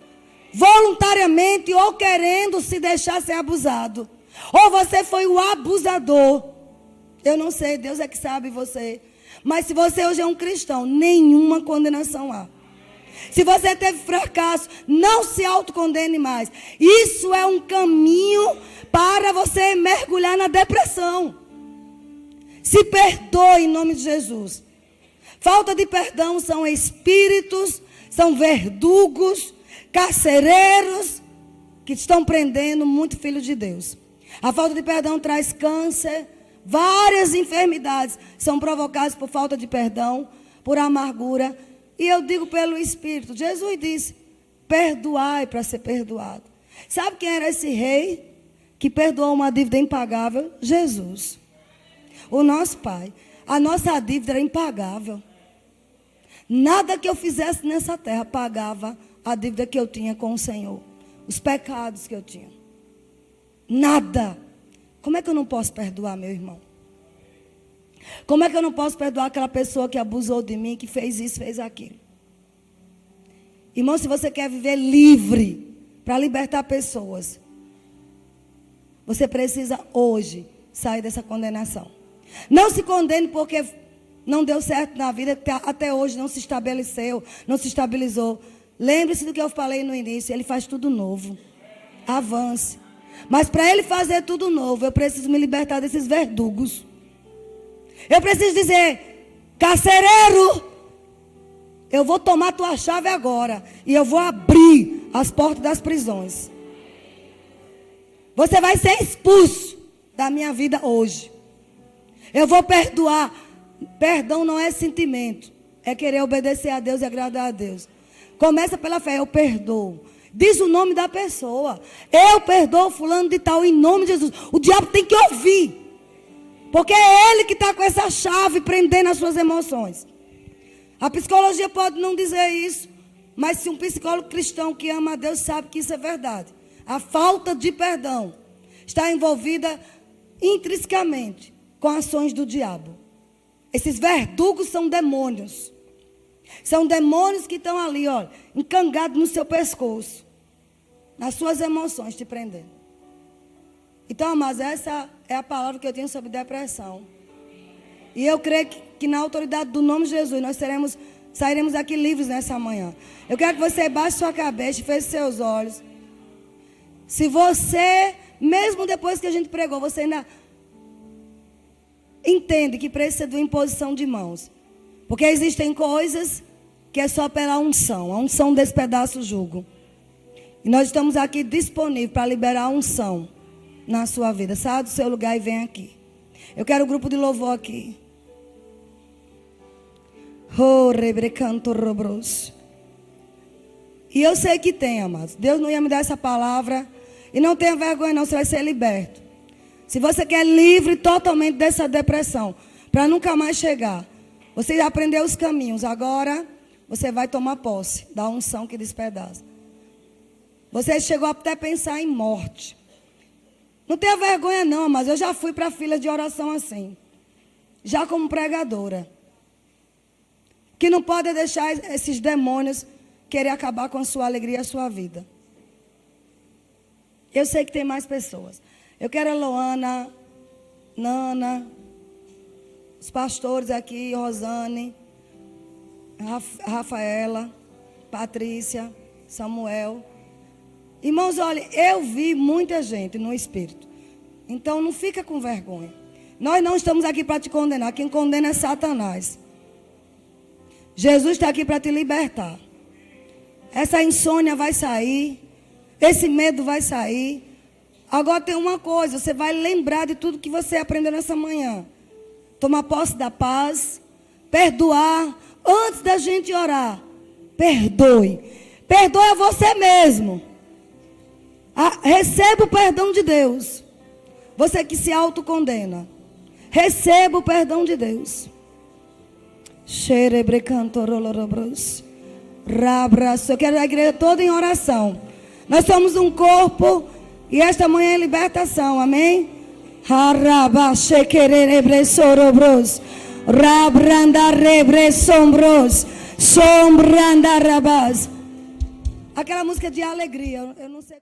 Voluntariamente ou querendo se deixar ser abusado. Ou você foi o abusador. Eu não sei, Deus é que sabe você. Mas se você hoje é um cristão, nenhuma condenação há. Se você teve fracasso, não se autocondene mais. Isso é um caminho para você mergulhar na depressão. Se perdoe em nome de Jesus. Falta de perdão são espíritos, são verdugos, carcereiros, que estão prendendo muito filho de Deus. A falta de perdão traz câncer. Várias enfermidades são provocadas por falta de perdão, por amargura. E eu digo pelo Espírito. Jesus disse, perdoai para ser perdoado. Sabe quem era esse rei que perdoou uma dívida impagável? Jesus. O nosso Pai. A nossa dívida era impagável. Nada que eu fizesse nessa terra pagava a dívida que eu tinha com o Senhor. Os pecados que eu tinha. Nada. Como é que eu não posso perdoar meu irmão? Como é que eu não posso perdoar aquela pessoa que abusou de mim, que fez isso, fez aquilo? Irmão, se você quer viver livre, para libertar pessoas, você precisa hoje sair dessa condenação. Não se condene porque não deu certo na vida, até hoje não se estabeleceu, não se estabilizou. Lembre-se do que eu falei no início, Ele faz tudo novo. Avance. Mas para Ele fazer tudo novo, eu preciso me libertar desses verdugos. Eu preciso dizer, carcereiro, eu vou tomar tua chave agora. E eu vou abrir as portas das prisões. Você vai ser expulso da minha vida hoje. Eu vou perdoar. Perdão não é sentimento. É querer obedecer a Deus e agradar a Deus. Começa pela fé, eu perdoo. Diz o nome da pessoa. Eu perdoo fulano de tal em nome de Jesus. O diabo tem que ouvir. Porque é ele que está com essa chave prendendo as suas emoções. A psicologia pode não dizer isso. Mas se um psicólogo cristão que ama a Deus sabe que isso é verdade. A falta de perdão está envolvida intrinsecamente com ações do diabo. Esses verdugos são demônios. São demônios que estão ali, olha, encangados no seu pescoço. Nas suas emoções te prendendo. Então, mas essa é a palavra que eu tenho sobre depressão. E eu creio que na autoridade do nome de Jesus, nós sairemos aqui livres nessa manhã. Eu quero que você baixe sua cabeça e feche seus olhos. Se você, mesmo depois que a gente pregou, você ainda entende que precisa de uma imposição de mãos. Porque existem coisas que é só pela unção. A unção despedaça o jugo. E nós estamos aqui disponíveis para liberar a unção na sua vida. Saia do seu lugar e vem aqui. Eu quero o grupo de louvor aqui. E eu sei que tem, amados. Deus não ia me dar essa palavra. E não tenha vergonha não, você vai ser liberto. Se você quer livre totalmente dessa depressão, para nunca mais chegar. Você já aprendeu os caminhos. Agora você vai tomar posse da unção que despedaça. Você chegou até a pensar em morte. Não tenha vergonha não, mas eu já fui para a fila de oração assim. Já como pregadora. Que não pode deixar esses demônios querer acabar com a sua alegria e a sua vida. Eu sei que tem mais pessoas. Eu quero a Loana, Nana, os pastores aqui, Rosane, Rafaela, Patrícia, Samuel. Irmãos, olha, eu vi muita gente no Espírito. Então não fica com vergonha. Nós não estamos aqui para te condenar. Quem condena é Satanás. Jesus está aqui para te libertar. Essa insônia vai sair. Esse medo vai sair. Agora tem uma coisa. Você vai lembrar de tudo que você aprendeu nessa manhã. Tomar posse da paz. Perdoar. Antes da gente orar. Perdoe. Perdoe a você mesmo. Receba o perdão de Deus. Você que se autocondena. Receba o perdão de Deus. Eu quero a igreja toda em oração. Nós somos um corpo. E esta manhã é libertação. Amém? Aquela música de alegria. Eu não sei.